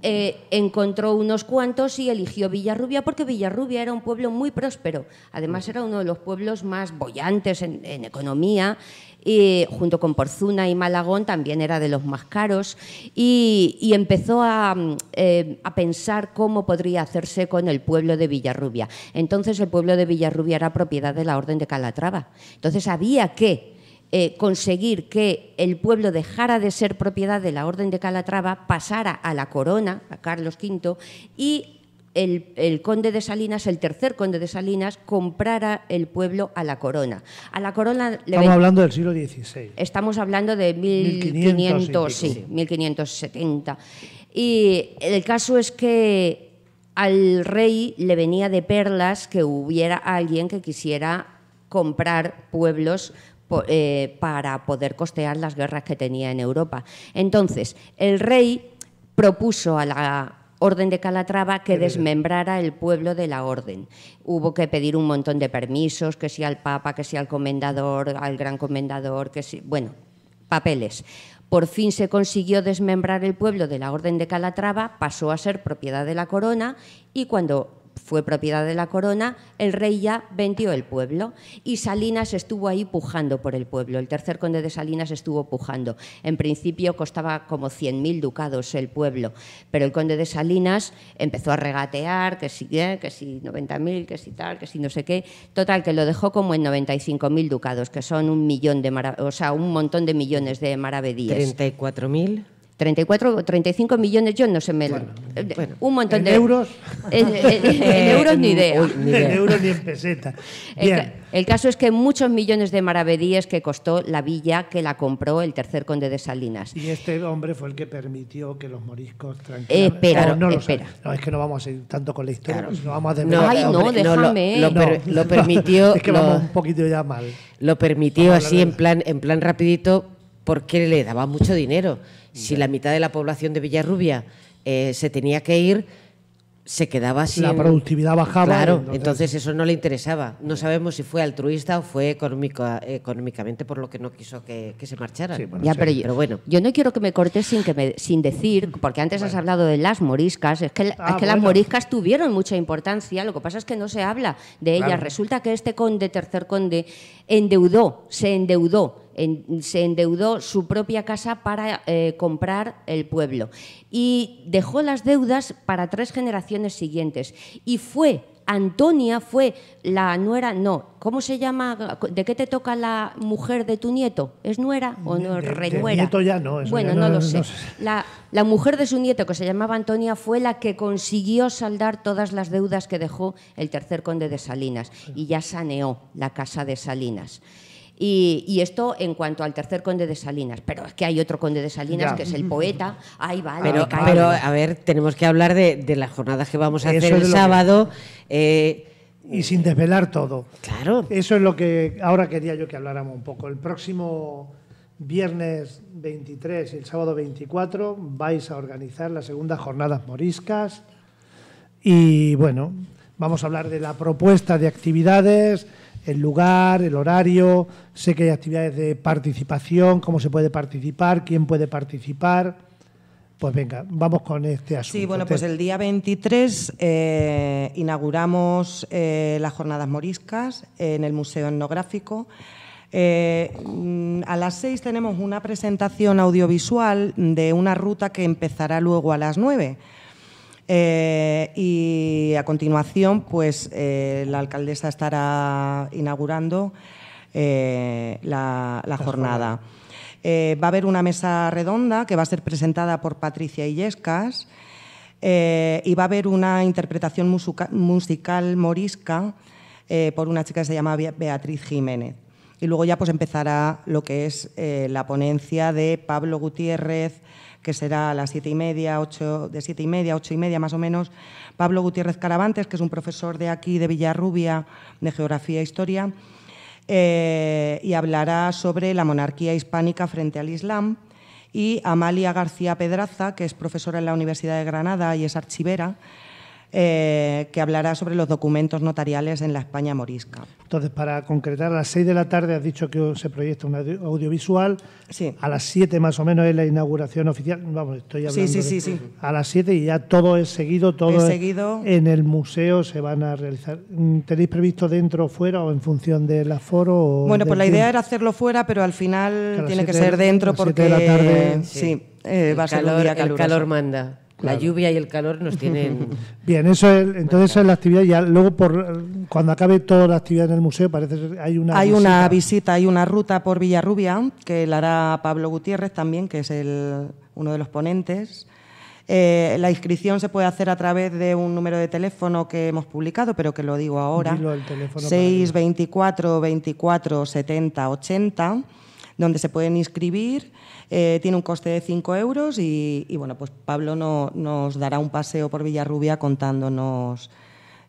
Encontró unos cuantos y eligió Villarrubia, porque Villarrubia era un pueblo muy próspero. Además, era uno de los pueblos más bollantes en economía, y junto con Porzuna y Malagón también era de los más caros, y empezó a pensar cómo podría hacerse con el pueblo de Villarrubia. Entonces el pueblo de Villarrubia era propiedad de la Orden de Calatrava. Entonces había que conseguir que el pueblo dejara de ser propiedad de la Orden de Calatrava, pasara a la corona, a Carlos V, y el conde de Salinas, el tercer conde de Salinas, comprara el pueblo a la corona. A la corona Estamos hablando del siglo XVI. Estamos hablando de 1500, sí, 1570. Y el caso es que al rey le venía de perlas que hubiera alguien que quisiera comprar pueblos para poder costear las guerras que tenía en Europa. Entonces, el rey propuso a la Orden de Calatrava que desmembrara el pueblo de la orden. Hubo que pedir un montón de permisos, que si al Papa, que si al comendador, al gran comendador, que si, bueno, papeles. Por fin se consiguió desmembrar el pueblo de la Orden de Calatrava, pasó a ser propiedad de la corona, y cuando fue propiedad de la corona, el rey ya vendió el pueblo, y Salinas estuvo ahí pujando por el pueblo. El tercer conde de Salinas estuvo pujando. En principio costaba como 100.000 ducados el pueblo, pero el conde de Salinas empezó a regatear, que si 90.000, que si tal, que si no sé qué. Total, que lo dejó como en 95.000 ducados, que son un montón de millones de maravedíes. 34.000. 34, 35 millones, yo no sé, un montón de euros. En euros ni idea. Ni en euros ni en pesetas. Bien. El caso es que muchos millones de maravedíes que costó la villa que la compró el tercer conde de Salinas. Y este hombre fue el que permitió que los moriscos espera. No, es que no vamos a seguir tanto con la historia, Claro. No vamos a déjame. Lo permitió. Es que vamos un poquito ya mal. Lo permitió así en plan rapidito, porque le daba mucho dinero. Si la mitad de la población de Villarrubia se tenía que ir, se quedaba sin... La productividad bajaba. Claro, entonces eso no le interesaba. No sabemos si fue altruista o fue económicamente por lo que no quiso que se marcharan. Sí, bueno, ya, sí. pero bueno, yo no quiero que me cortes sin decir, porque antes has hablado de las moriscas, es que las moriscas tuvieron mucha importancia, lo que pasa es que no se habla de ellas. Claro. Resulta que este tercer conde, se endeudó su propia casa para comprar el pueblo, y dejó las deudas para 3 generaciones siguientes. Y Antonia fue la nuera, ¿cómo se llama? ¿De qué te toca la mujer de tu nieto? ¿Es nuera o no? Renuera. De nieto ya no. Bueno, ya no lo sé. No sé. La mujer de su nieto, que se llamaba Antonia, fue la que consiguió saldar todas las deudas que dejó el tercer conde de Salinas, y ya saneó la casa de Salinas. Y esto en cuanto al tercer conde de Salinas. Pero es que hay otro conde de Salinas, que es el poeta. Ay, vale, pero a ver, tenemos que hablar de las jornadas que vamos a hacer el sábado. Y sin desvelar todo. Claro. Eso es lo que ahora quería yo que habláramos un poco. El próximo viernes 23 y el sábado 24 vais a organizar las segundas jornadas moriscas. Y bueno, vamos a hablar de la propuesta de actividades, el lugar, el horario. Sé que hay actividades de participación, cómo se puede participar, quién puede participar. Pues venga, vamos con este asunto. Sí, bueno, pues el día 23 inauguramos las jornadas moriscas en el Museo Etnográfico. A las 6 tenemos una presentación audiovisual de una ruta que empezará luego a las 9. Y a continuación, pues la alcaldesa estará inaugurando la jornada. Va a haber una mesa redonda que va a ser presentada por Patricia Illescas, y va a haber una interpretación musical morisca por una chica que se llama Beatriz Jiménez. Y luego ya pues empezará lo que es la ponencia de Pablo Gutiérrez, que será a las 7:30, de 7:30 a 8:30 más o menos. Pablo Gutiérrez Caravantes, que es un profesor de aquí, de Villarrubia, de Geografía e Historia, y hablará sobre la monarquía hispánica frente al Islam. Y Amalia García Pedraza, que es profesora en la Universidad de Granada y es archivera, que hablará sobre los documentos notariales en la España morisca. Entonces, para concretar, a las 6 de la tarde has dicho que se proyecta un audiovisual. Sí. A las 7 más o menos es la inauguración oficial. Vamos, estoy hablando Sí. A las 7 y ya todo es seguido, todo Es seguido. en el museo se van a realizar. ¿Tenéis previsto dentro o fuera o en función del aforo? O Bueno, pues del la idea tiempo? era hacerlo fuera, pero al final Que a las tiene que 7 ser dentro a las 7 porque de la tarde. va a ser un día El caluroso. calor manda. La lluvia y el calor nos tienen... Bien, entonces esa es la actividad. Ya luego, cuando acabe toda la actividad en el museo, parece que hay una visita, hay una ruta por Villarrubia que la hará Pablo Gutiérrez también, que es uno de los ponentes. La inscripción se puede hacer a través de un número de teléfono que hemos publicado, pero que lo digo ahora. Dilo el teléfono 624 24 70 80, donde se pueden inscribir. Tiene un coste de 5 euros y bueno, pues Pablo nos dará un paseo por Villarrubia contándonos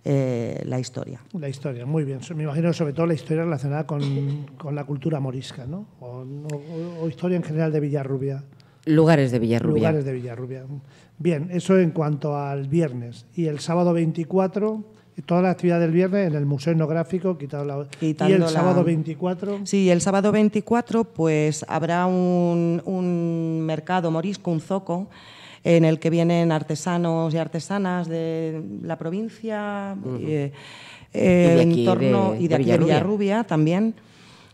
la historia. La historia, muy bien. Me imagino sobre todo la historia relacionada con la cultura morisca, ¿no? O historia en general de Villarrubia. Lugares de Villarrubia. Lugares de Villarrubia. Bien, eso en cuanto al viernes. Y el sábado 24, toda la actividad del viernes en el Museo Etnográfico, Quitando y el sábado 24... Sí, el sábado 24 pues habrá un mercado morisco, un zoco, en el que vienen artesanos y artesanas de la provincia, de aquí, de aquí de Villarrubia también,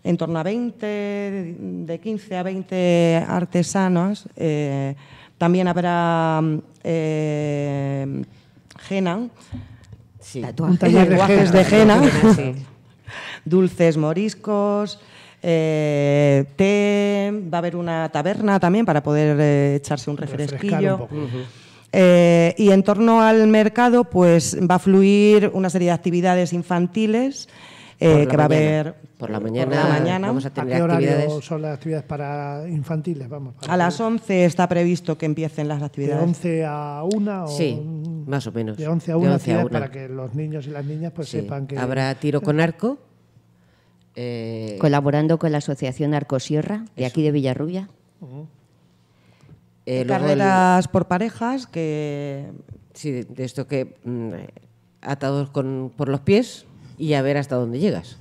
en torno a 20, de 15 a 20 artesanos. También habrá henna, Sí. Un taller tatuajes de henna, Sí. dulces moriscos, té, va a haber una taberna también para poder echarse un refrescar refresquillo. un poco. Y en torno al mercado pues va a fluir una serie de actividades infantiles que va a haber Por la por mañana, la mañana. vamos a ¿A tener qué horario actividades. son las actividades para infantiles? Vamos, A las 11 está previsto que empiecen las ¿De actividades. 11 a 1? O Sí, más o menos. De 11 a 1 actividades para que los niños y las niñas pues Sí. sepan que... Habrá tiro con arco. Colaborando con la Asociación Arcosierra de aquí de Villarrubia. Luego el- Carreras por parejas que sí, de esto que atados por los pies y a ver hasta dónde llegas.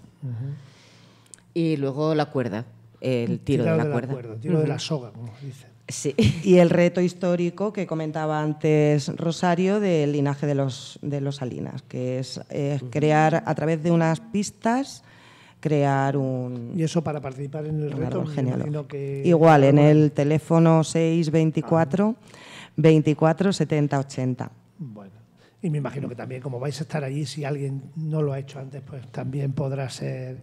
Y luego la cuerda, el tiro de Tirar la cuerda. tiro de la soga, como dicen. Sí. y el reto histórico que comentaba antes Rosario del linaje de los Salinas, que es crear a través de unas pistas crear un Y eso para participar en el un reto, árbol me genealógico. imagino que... Igual en el teléfono 624 24 70 80. Bueno, y me imagino que también, como vais a estar allí, si alguien no lo ha hecho antes, pues también podrá ser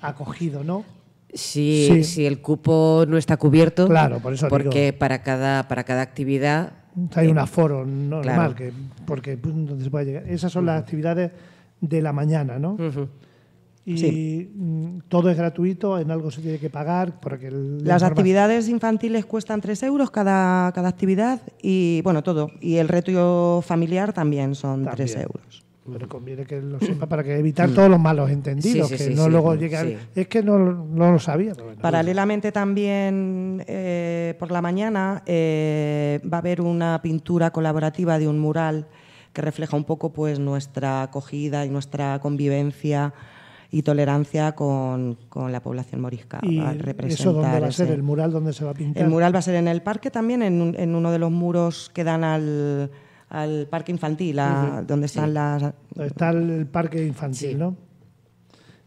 acogido, ¿no? Sí. Si el cupo no está cubierto, Claro, por eso porque digo. para cada actividad Hay un aforo normal, claro. porque donde se puede llegar. Esas son las actividades de la mañana, ¿no? Y todo es gratuito, en algo se tiene que pagar. Porque Las actividades infantiles cuestan 3 euros cada actividad y bueno, todo. Y el reto familiar también son 3 euros. Pero conviene que lo sepa para que evitar todos los malos entendidos, Sí, sí, que sí, no sí, luego sí. llegue Es que no lo sabía. Pero bueno. Paralelamente también por la mañana va a haber una pintura colaborativa de un mural que refleja un poco pues nuestra acogida y nuestra convivencia y tolerancia con la población morisca. ¿Y Va a eso representar dónde va a ser? ese- ¿El mural dónde se va a pintar? El mural va a ser en el parque también, en uno de los muros que dan al parque infantil, donde están las... Donde está el parque infantil, Sí. ¿no?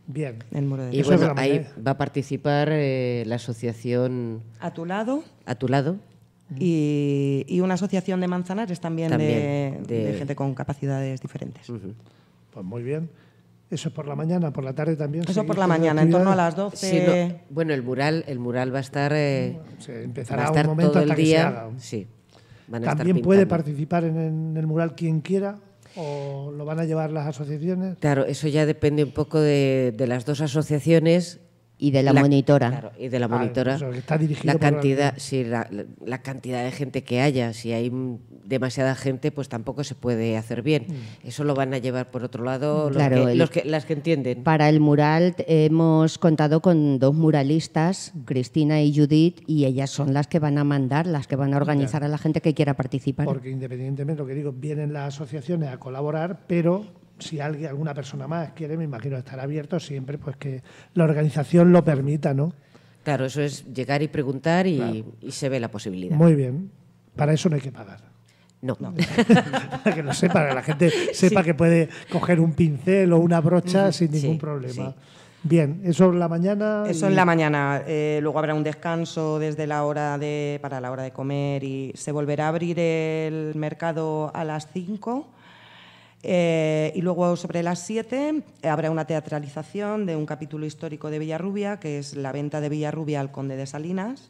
Bien. El muro de Y Eso es bueno, la ahí manera. va a participar la asociación A tu lado a tu lado. y una asociación de Manzanares también, También, de de- gente con capacidades diferentes. Pues muy bien. Eso es por la mañana, por la tarde también. Eso seguís por la con mañana, en torno a actividades. las 12. Sí, no, bueno, el mural va a estar Se va empezará a estar un momento todo hasta el que se día. haga. Sí. Van a estar ¿También puede pintando. participar en el mural quien quiera o lo van a llevar las asociaciones? Claro, eso ya depende un poco de las dos asociaciones Y de la monitora. Claro, y de la Ah, monitora. eso, que está dirigido la por cantidad, alguien. sí, la cantidad de gente que haya. Si hay demasiada gente, pues tampoco se puede hacer bien. Eso lo van a llevar por otro lado Claro, las que entienden. Para el mural hemos contado con 2 muralistas, Cristina y Judith, y ellas son las que van a mandar, las que van a organizar a la gente que quiera participar. Porque independientemente, lo que digo, vienen las asociaciones a colaborar, pero si alguna persona más quiere, me imagino estar abierto siempre, pues que la organización lo permita, ¿no? Claro, eso es llegar y preguntar y se ve la posibilidad. Muy bien. Para eso no hay que pagar. No. Para que lo sepa, que la gente sepa que puede coger un pincel o una brocha sin ningún Sí, problema. sí. Bien, eso en la mañana. Eso en la mañana. Luego habrá un descanso desde para la hora de comer y se volverá a abrir el mercado a las 5. Y luego sobre las 7 habrá una teatralización de un capítulo histórico de Villarrubia, que es la venta de Villarrubia al conde de Salinas.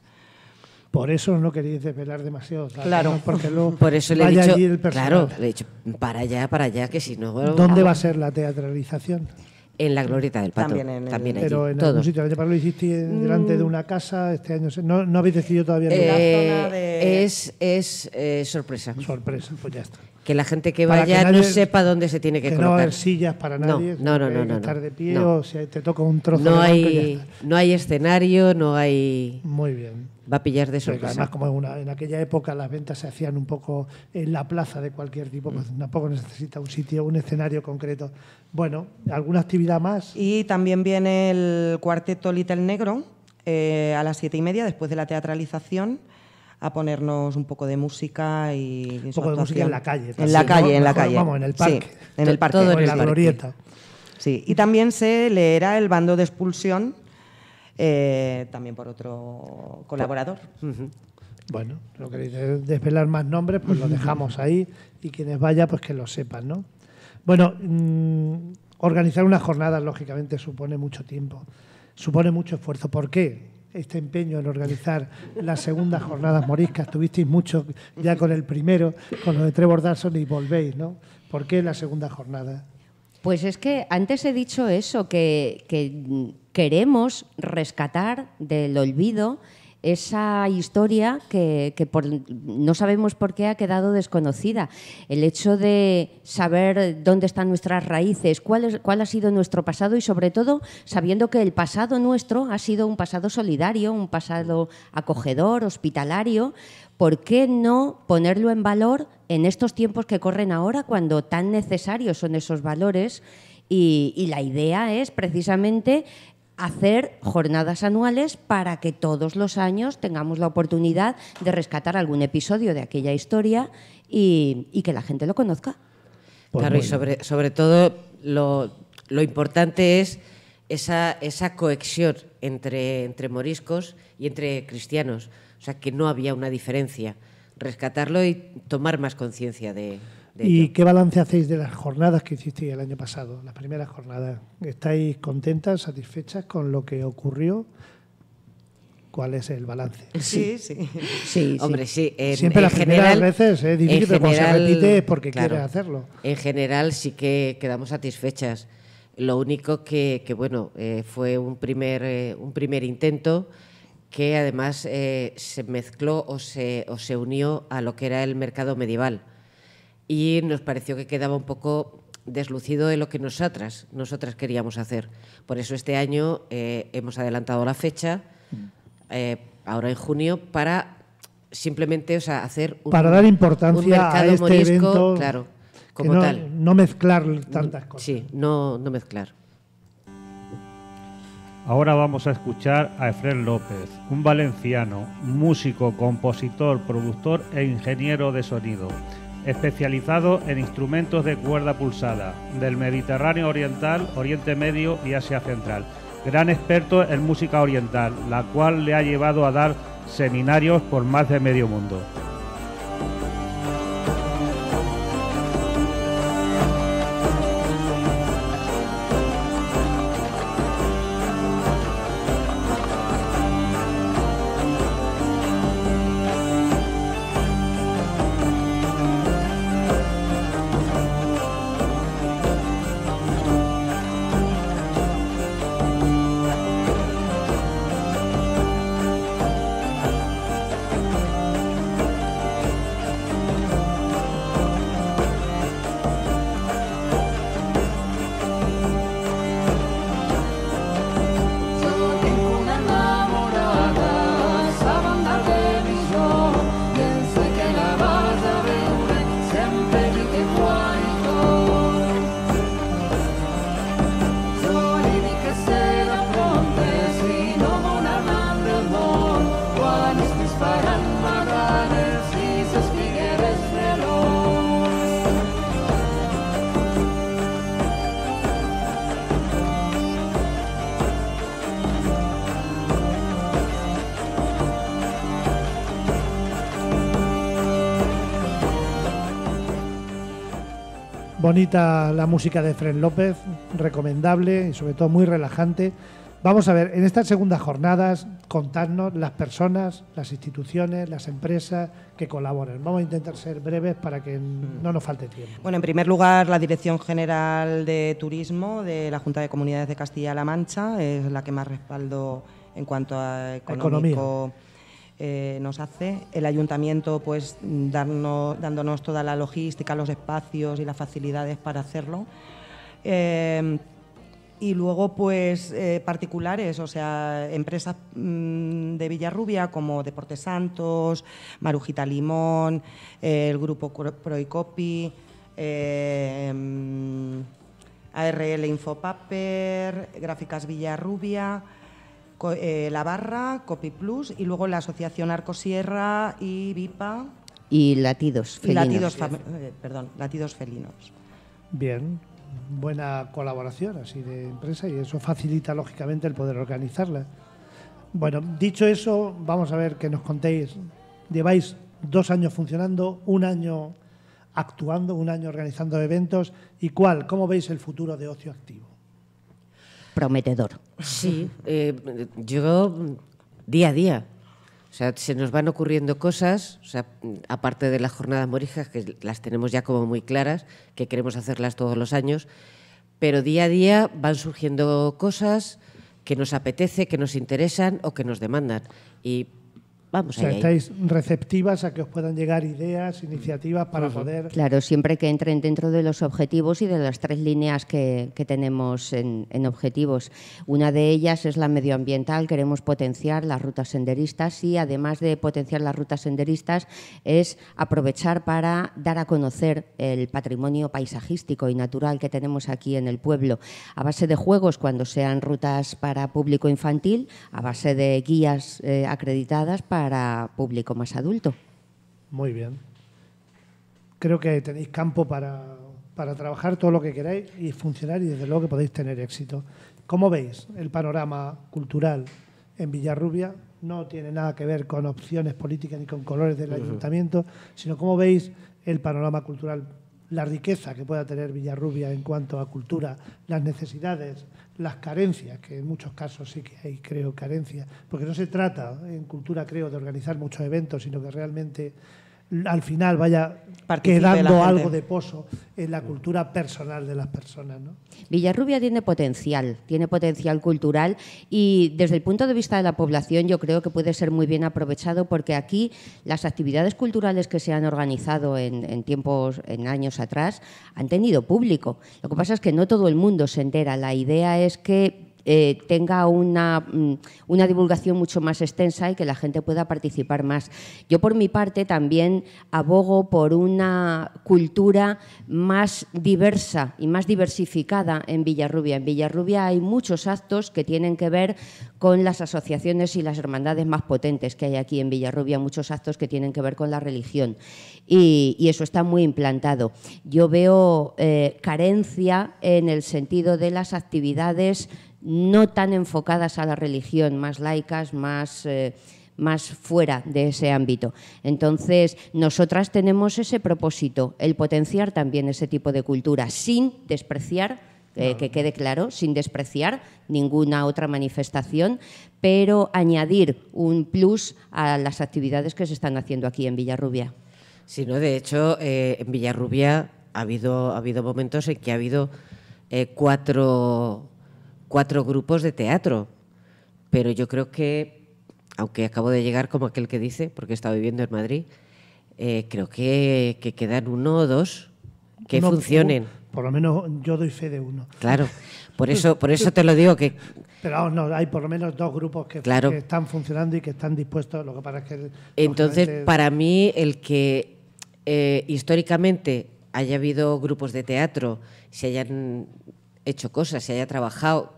Por eso no queréis desvelar demasiado. ¿Sabes? Claro. ¿No? Porque luego Por eso le he vaya dicho, allí el personal. claro, le he dicho, para allá, que si no... ¿Dónde va a ser la teatralización? En la Glorieta del Pato. También allí. Pero en todo. algún sitio. El año pasado lo hicisteis delante de una casa, este año no habéis decidido todavía. la nada. zona de- Es sorpresa. Sorpresa, pues ya está. Que la gente que Para vaya que nadie- no sepa dónde se tiene que Que no va a colocar. haber sillas para No, nadie. no, no, que no, hay que no, estar no. de pie No. o si te toca un trozo de No banco, ya hay, está. no hay escenario, no hay... Muy bien. Va a pillar de Porque sorpresa. además, como en aquella época las ventas se hacían un poco en la plaza de cualquier tipo, pues tampoco necesita un sitio, un escenario concreto. Bueno, ¿alguna actividad más? Y también viene el cuarteto Little Negro a las 7:30, después de la teatralización, a ponernos un poco de música y Un su poco de música actuación. en la calle. En también, la ¿no? calle, en la Mejor, calle. Vamos, en el parque. Sí, en el parque. Todo O en en el la parque. glorieta. Sí, y también se leerá el bando de expulsión, también por otro colaborador. Bueno, no queréis desvelar más nombres, pues lo dejamos ahí y quienes vayan, pues que lo sepan, ¿no? Bueno, organizar unas jornadas, lógicamente, supone mucho tiempo, supone mucho esfuerzo. ¿Por qué este empeño en organizar las segundas jornadas moriscas? Tuvisteis mucho ya con el primero, con lo de Trevor Darson y volvéis, ¿no? ¿Por qué la segunda jornada? Pues es que antes he dicho eso, que queremos rescatar del olvido esa historia que no sabemos por qué ha quedado desconocida. El hecho de saber dónde están nuestras raíces, cuál ha sido nuestro pasado y, sobre todo, sabiendo que el pasado nuestro ha sido un pasado solidario, un pasado acogedor, hospitalario. ¿Por qué no ponerlo en valor en estos tiempos que corren ahora, cuando tan necesarios son esos valores? Y la idea es precisamente hacer jornadas anuales para que todos los años tengamos la oportunidad de rescatar algún episodio de aquella historia y que la gente lo conozca. Pues claro, y bueno. sobre todo lo importante es esa cohesión entre moriscos y entre cristianos. O sea, que no había una diferencia. Rescatarlo y tomar más conciencia de ¿Y ello. qué balance hacéis de las jornadas que hicisteis el año pasado, las primeras jornadas? ¿Estáis contentas, satisfechas con lo que ocurrió? ¿Cuál es el balance? Sí, sí. Sí, Hombre, sí. Siempre las primeras veces es difícil, pero cuando se repite es porque claro, quieres hacerlo. En general sí que quedamos satisfechas. Lo único que bueno, fue un primer intento que además se mezcló o se unió a lo que era el mercado medieval. Y nos pareció que quedaba un poco deslucido de lo que nosotras queríamos hacer. Por eso este año hemos adelantado la fecha, ahora en junio, para simplemente, o sea, hacer Para dar importancia un mercado a este morisco, evento, claro, que como no, tal. no mezclar tantas cosas. Sí, no mezclar. Ahora vamos a escuchar a Efrén López, un valenciano, músico, compositor, productor e ingeniero de sonido, especializado en instrumentos de cuerda pulsada del Mediterráneo oriental, Oriente Medio y Asia Central. Gran experto en música oriental, la cual le ha llevado a dar seminarios por más de medio mundo. bonita la música de Fren López, recomendable y sobre todo muy relajante. Vamos a ver, en estas segundas jornadas, contadnos las personas, las instituciones, las empresas que colaboran. Vamos a intentar ser breves para que no nos falte tiempo. Bueno, en primer lugar, la Dirección General de Turismo de la Junta de Comunidades de Castilla-La Mancha es la que más respaldo en cuanto a económico nos hace. El Ayuntamiento, pues, dándonos toda la logística, los espacios y las facilidades para hacerlo. Y luego, pues, particulares, o sea, empresas de Villarrubia como Deportes Santos, Marujita Limón, el grupo Proicopi, ARL Infopaper, Gráficas Villarrubia, La Barra, Copy Plus y luego la Asociación Arcosierra y VIPA. Y Latidos Felinos. Latidos Felinos. Bien. Buena colaboración así de empresa y eso facilita lógicamente el poder organizarla. Bueno, dicho eso, vamos a ver que nos contéis. Lleváis 2 años funcionando, 1 año actuando, 1 año organizando eventos. ¿Y cómo veis el futuro de Ocio Activo? Prometedor. Sí, yo día a día. O sea, se nos van ocurriendo cosas, o sea, aparte de las jornadas morijas, que las tenemos ya como muy claras, que queremos hacerlas todos los años, pero día a día van surgiendo cosas que nos apetece, que nos interesan o que nos demandan. Y vamos o sea, ahí. Estáis receptivas a que os puedan llegar ideas, iniciativas para poder... Claro, siempre que entren dentro de los objetivos y de las 3 líneas que tenemos en objetivos. Una de ellas es la medioambiental, queremos potenciar las rutas senderistas y además de potenciar las rutas senderistas es aprovechar para dar a conocer el patrimonio paisajístico y natural que tenemos aquí en el pueblo, a base de juegos cuando sean rutas para público infantil, a base de guías acreditadas para público más adulto. Muy bien. Creo que tenéis campo para trabajar todo lo que queráis y funcionar y desde luego que podéis tener éxito. ¿Cómo veis el panorama cultural en Villarrubia? No tiene nada que ver con opciones políticas ni con colores del ayuntamiento, sino cómo veis el panorama cultural, la riqueza que pueda tener Villarrubia en cuanto a cultura, las necesidades, las carencias, que en muchos casos sí que hay, creo, carencias, porque no se trata en cultura, creo, de organizar muchos eventos, sino que realmente al final vaya quedando algo de pozo en la cultura personal de las personas, ¿no? Villarrubia tiene potencial cultural y desde el punto de vista de la población yo creo que puede ser muy bien aprovechado porque aquí las actividades culturales que se han organizado en años atrás han tenido público. Lo que pasa es que no todo el mundo se entera. La idea es que tenga una divulgación mucho más extensa y que la gente pueda participar más. Yo, por mi parte, también abogo por una cultura más diversa y más diversificada en Villarrubia. En Villarrubia hay muchos actos que tienen que ver con las asociaciones y las hermandades más potentes que hay aquí en Villarrubia, muchos actos que tienen que ver con la religión. Y eso está muy implantado. Yo veo carencia en el sentido de las actividades no tan enfocadas a la religión, más laicas, más fuera de ese ámbito. Entonces, nosotras tenemos ese propósito, el potenciar también ese tipo de cultura, sin despreciar, que quede claro, sin despreciar ninguna otra manifestación, pero añadir un plus a las actividades que se están haciendo aquí en Villarrubia. Sí, no, de hecho, en Villarrubia ha habido momentos en que ha habido cuatro grupos de teatro, pero yo creo que, aunque acabo de llegar como aquel que dice, porque he estado viviendo en Madrid, creo que quedan 1 o 2 que funcionen. Por lo menos yo doy fe de 1. Claro, por eso te lo digo que... Pero vamos, no, hay por lo menos 2 grupos que están funcionando y que están dispuestos, lo que pasa es que... Entonces, para mí, el que históricamente haya habido grupos de teatro, se hayan hecho cosas, se haya trabajado,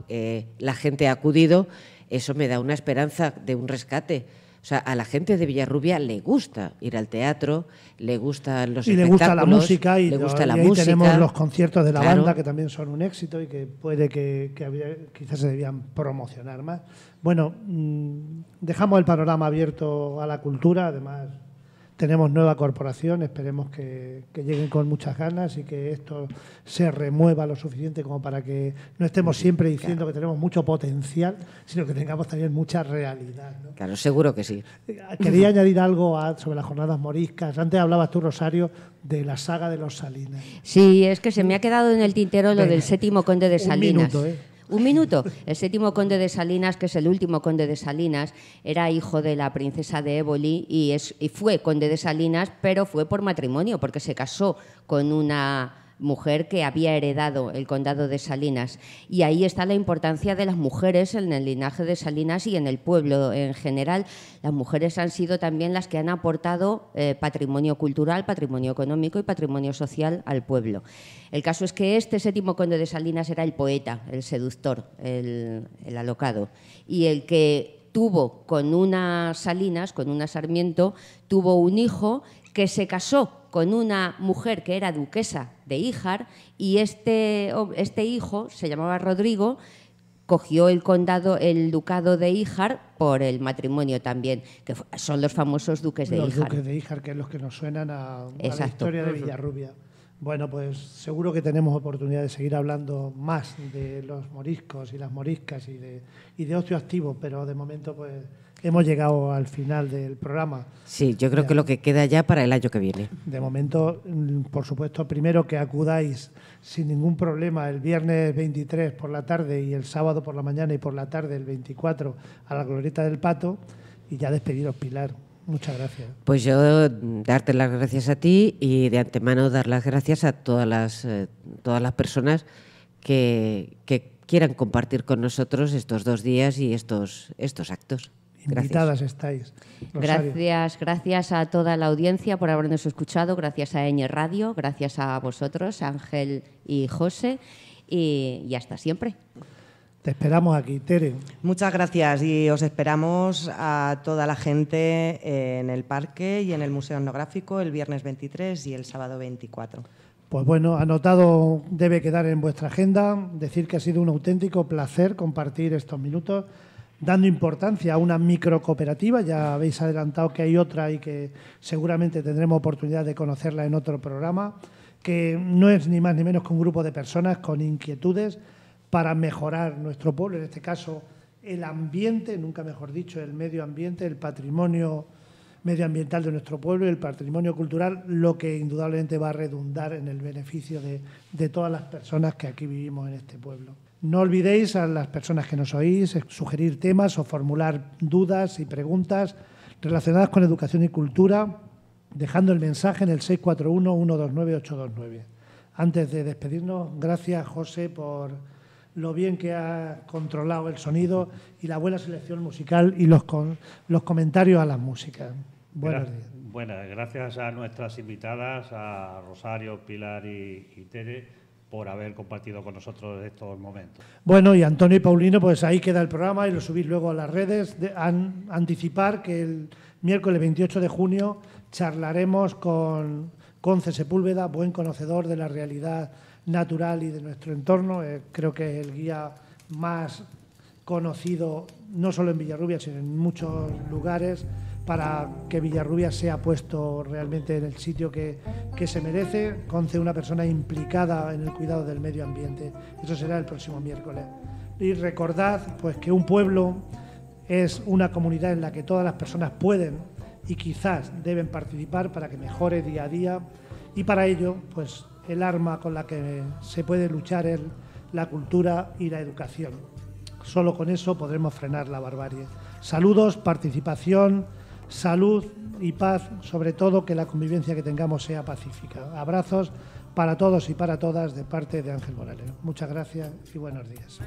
la gente ha acudido, eso me da una esperanza de un rescate. O sea, a la gente de Villarrubia le gusta ir al teatro, le gustan los espectáculos, le gusta la música y ahí tenemos los conciertos de la claro. banda que también son un éxito y que puede que quizás se debían promocionar más. Bueno, dejamos el panorama abierto a la cultura, además tenemos nueva corporación, esperemos que lleguen con muchas ganas y que esto se remueva lo suficiente como para que no estemos siempre diciendo que tenemos mucho potencial, sino que tengamos también mucha realidad, ¿no? Claro, seguro que sí. Quería añadir algo sobre las jornadas moriscas. Antes hablabas tú, Rosario, de la saga de los Salinas. Sí, es que se me ha quedado en el tintero lo Venga, del séptimo conde de Salinas. Un minuto, Un minuto. El séptimo conde de Salinas, que es el último conde de Salinas, era hijo de la princesa de Éboli y fue conde de Salinas, pero fue por matrimonio, porque se casó con una mujer que había heredado el condado de Salinas. Y ahí está la importancia de las mujeres en el linaje de Salinas y en el pueblo en general. Las mujeres han sido también las que han aportado patrimonio cultural, patrimonio económico y patrimonio social al pueblo. El caso es que este séptimo conde de Salinas era el poeta, el seductor, el alocado, y el que tuvo con una Salinas, con una Sarmiento, tuvo un hijo que se casó con una mujer que era duquesa de Híjar, y este hijo, se llamaba Rodrigo, cogió el ducado de Híjar por el matrimonio también, que son los famosos duques de Híjar. Los duques de Híjar, que es los que nos suenan a la historia de Villarrubia. Bueno, pues seguro que tenemos oportunidad de seguir hablando más de los moriscos y las moriscas y de ocio activo, pero de momento pues hemos llegado al final del programa. Sí, yo creo que lo que queda ya para el año que viene. De momento, por supuesto, primero que acudáis sin ningún problema el viernes 23 por la tarde y el sábado por la mañana y por la tarde el 24 a la Glorieta del Pato, y ya despediros, Pilar. Muchas gracias. Pues yo darte las gracias a ti y de antemano dar las gracias a todas las personas que quieran compartir con nosotros estos 2 días y estos actos. Invitadas Gracias. estáis. Rosario. Gracias a toda la audiencia por habernos escuchado, gracias a Eñe Radio, gracias a vosotros, Ángel y José, y hasta siempre. Te esperamos aquí, Tere. Muchas gracias y os esperamos a toda la gente en el parque y en el Museo Etnográfico el viernes 23 y el sábado 24. Pues bueno, anotado debe quedar en vuestra agenda. Decir que ha sido un auténtico placer compartir estos minutos, dando importancia a una microcooperativa. Ya habéis adelantado que hay otra y que seguramente tendremos oportunidad de conocerla en otro programa, que no es ni más ni menos que un grupo de personas con inquietudes para mejorar nuestro pueblo, en este caso el ambiente, nunca mejor dicho, el medio ambiente, el patrimonio medioambiental de nuestro pueblo y el patrimonio cultural, lo que indudablemente va a redundar en el beneficio de todas las personas que aquí vivimos en este pueblo. No olvidéis, a las personas que nos oís, sugerir temas o formular dudas y preguntas relacionadas con educación y cultura, dejando el mensaje en el 641-129-829. Antes de despedirnos, gracias, José, por lo bien que ha controlado el sonido y la buena selección musical y los comentarios a las músicas. Buenos días. Buenas, gracias a nuestras invitadas, a Rosario, Pilar y Tere, por haber compartido con nosotros estos momentos. Bueno, y Antonio y Paulino, pues ahí queda el programa y lo subís luego a las redes. Anticipar que el miércoles 28 de junio charlaremos con Conce Sepúlveda, buen conocedor de la realidad natural y de nuestro entorno. Creo que es el guía más conocido, no solo en Villarrubia, sino en muchos lugares, para que Villarrubia sea puesto realmente en el sitio que se merece. Conce, una persona implicada en el cuidado del medio ambiente. Eso será el próximo miércoles. Y recordad pues que un pueblo es una comunidad en la que todas las personas pueden y quizás deben participar para que mejore día a día, y para ello pues el arma con la que se puede luchar es la cultura y la educación. Solo con eso podremos frenar la barbarie. Saludos, participación, salud y paz, sobre todo que la convivencia que tengamos sea pacífica. Abrazos para todos y para todas de parte de Ángel Morales. Muchas gracias y buenos días.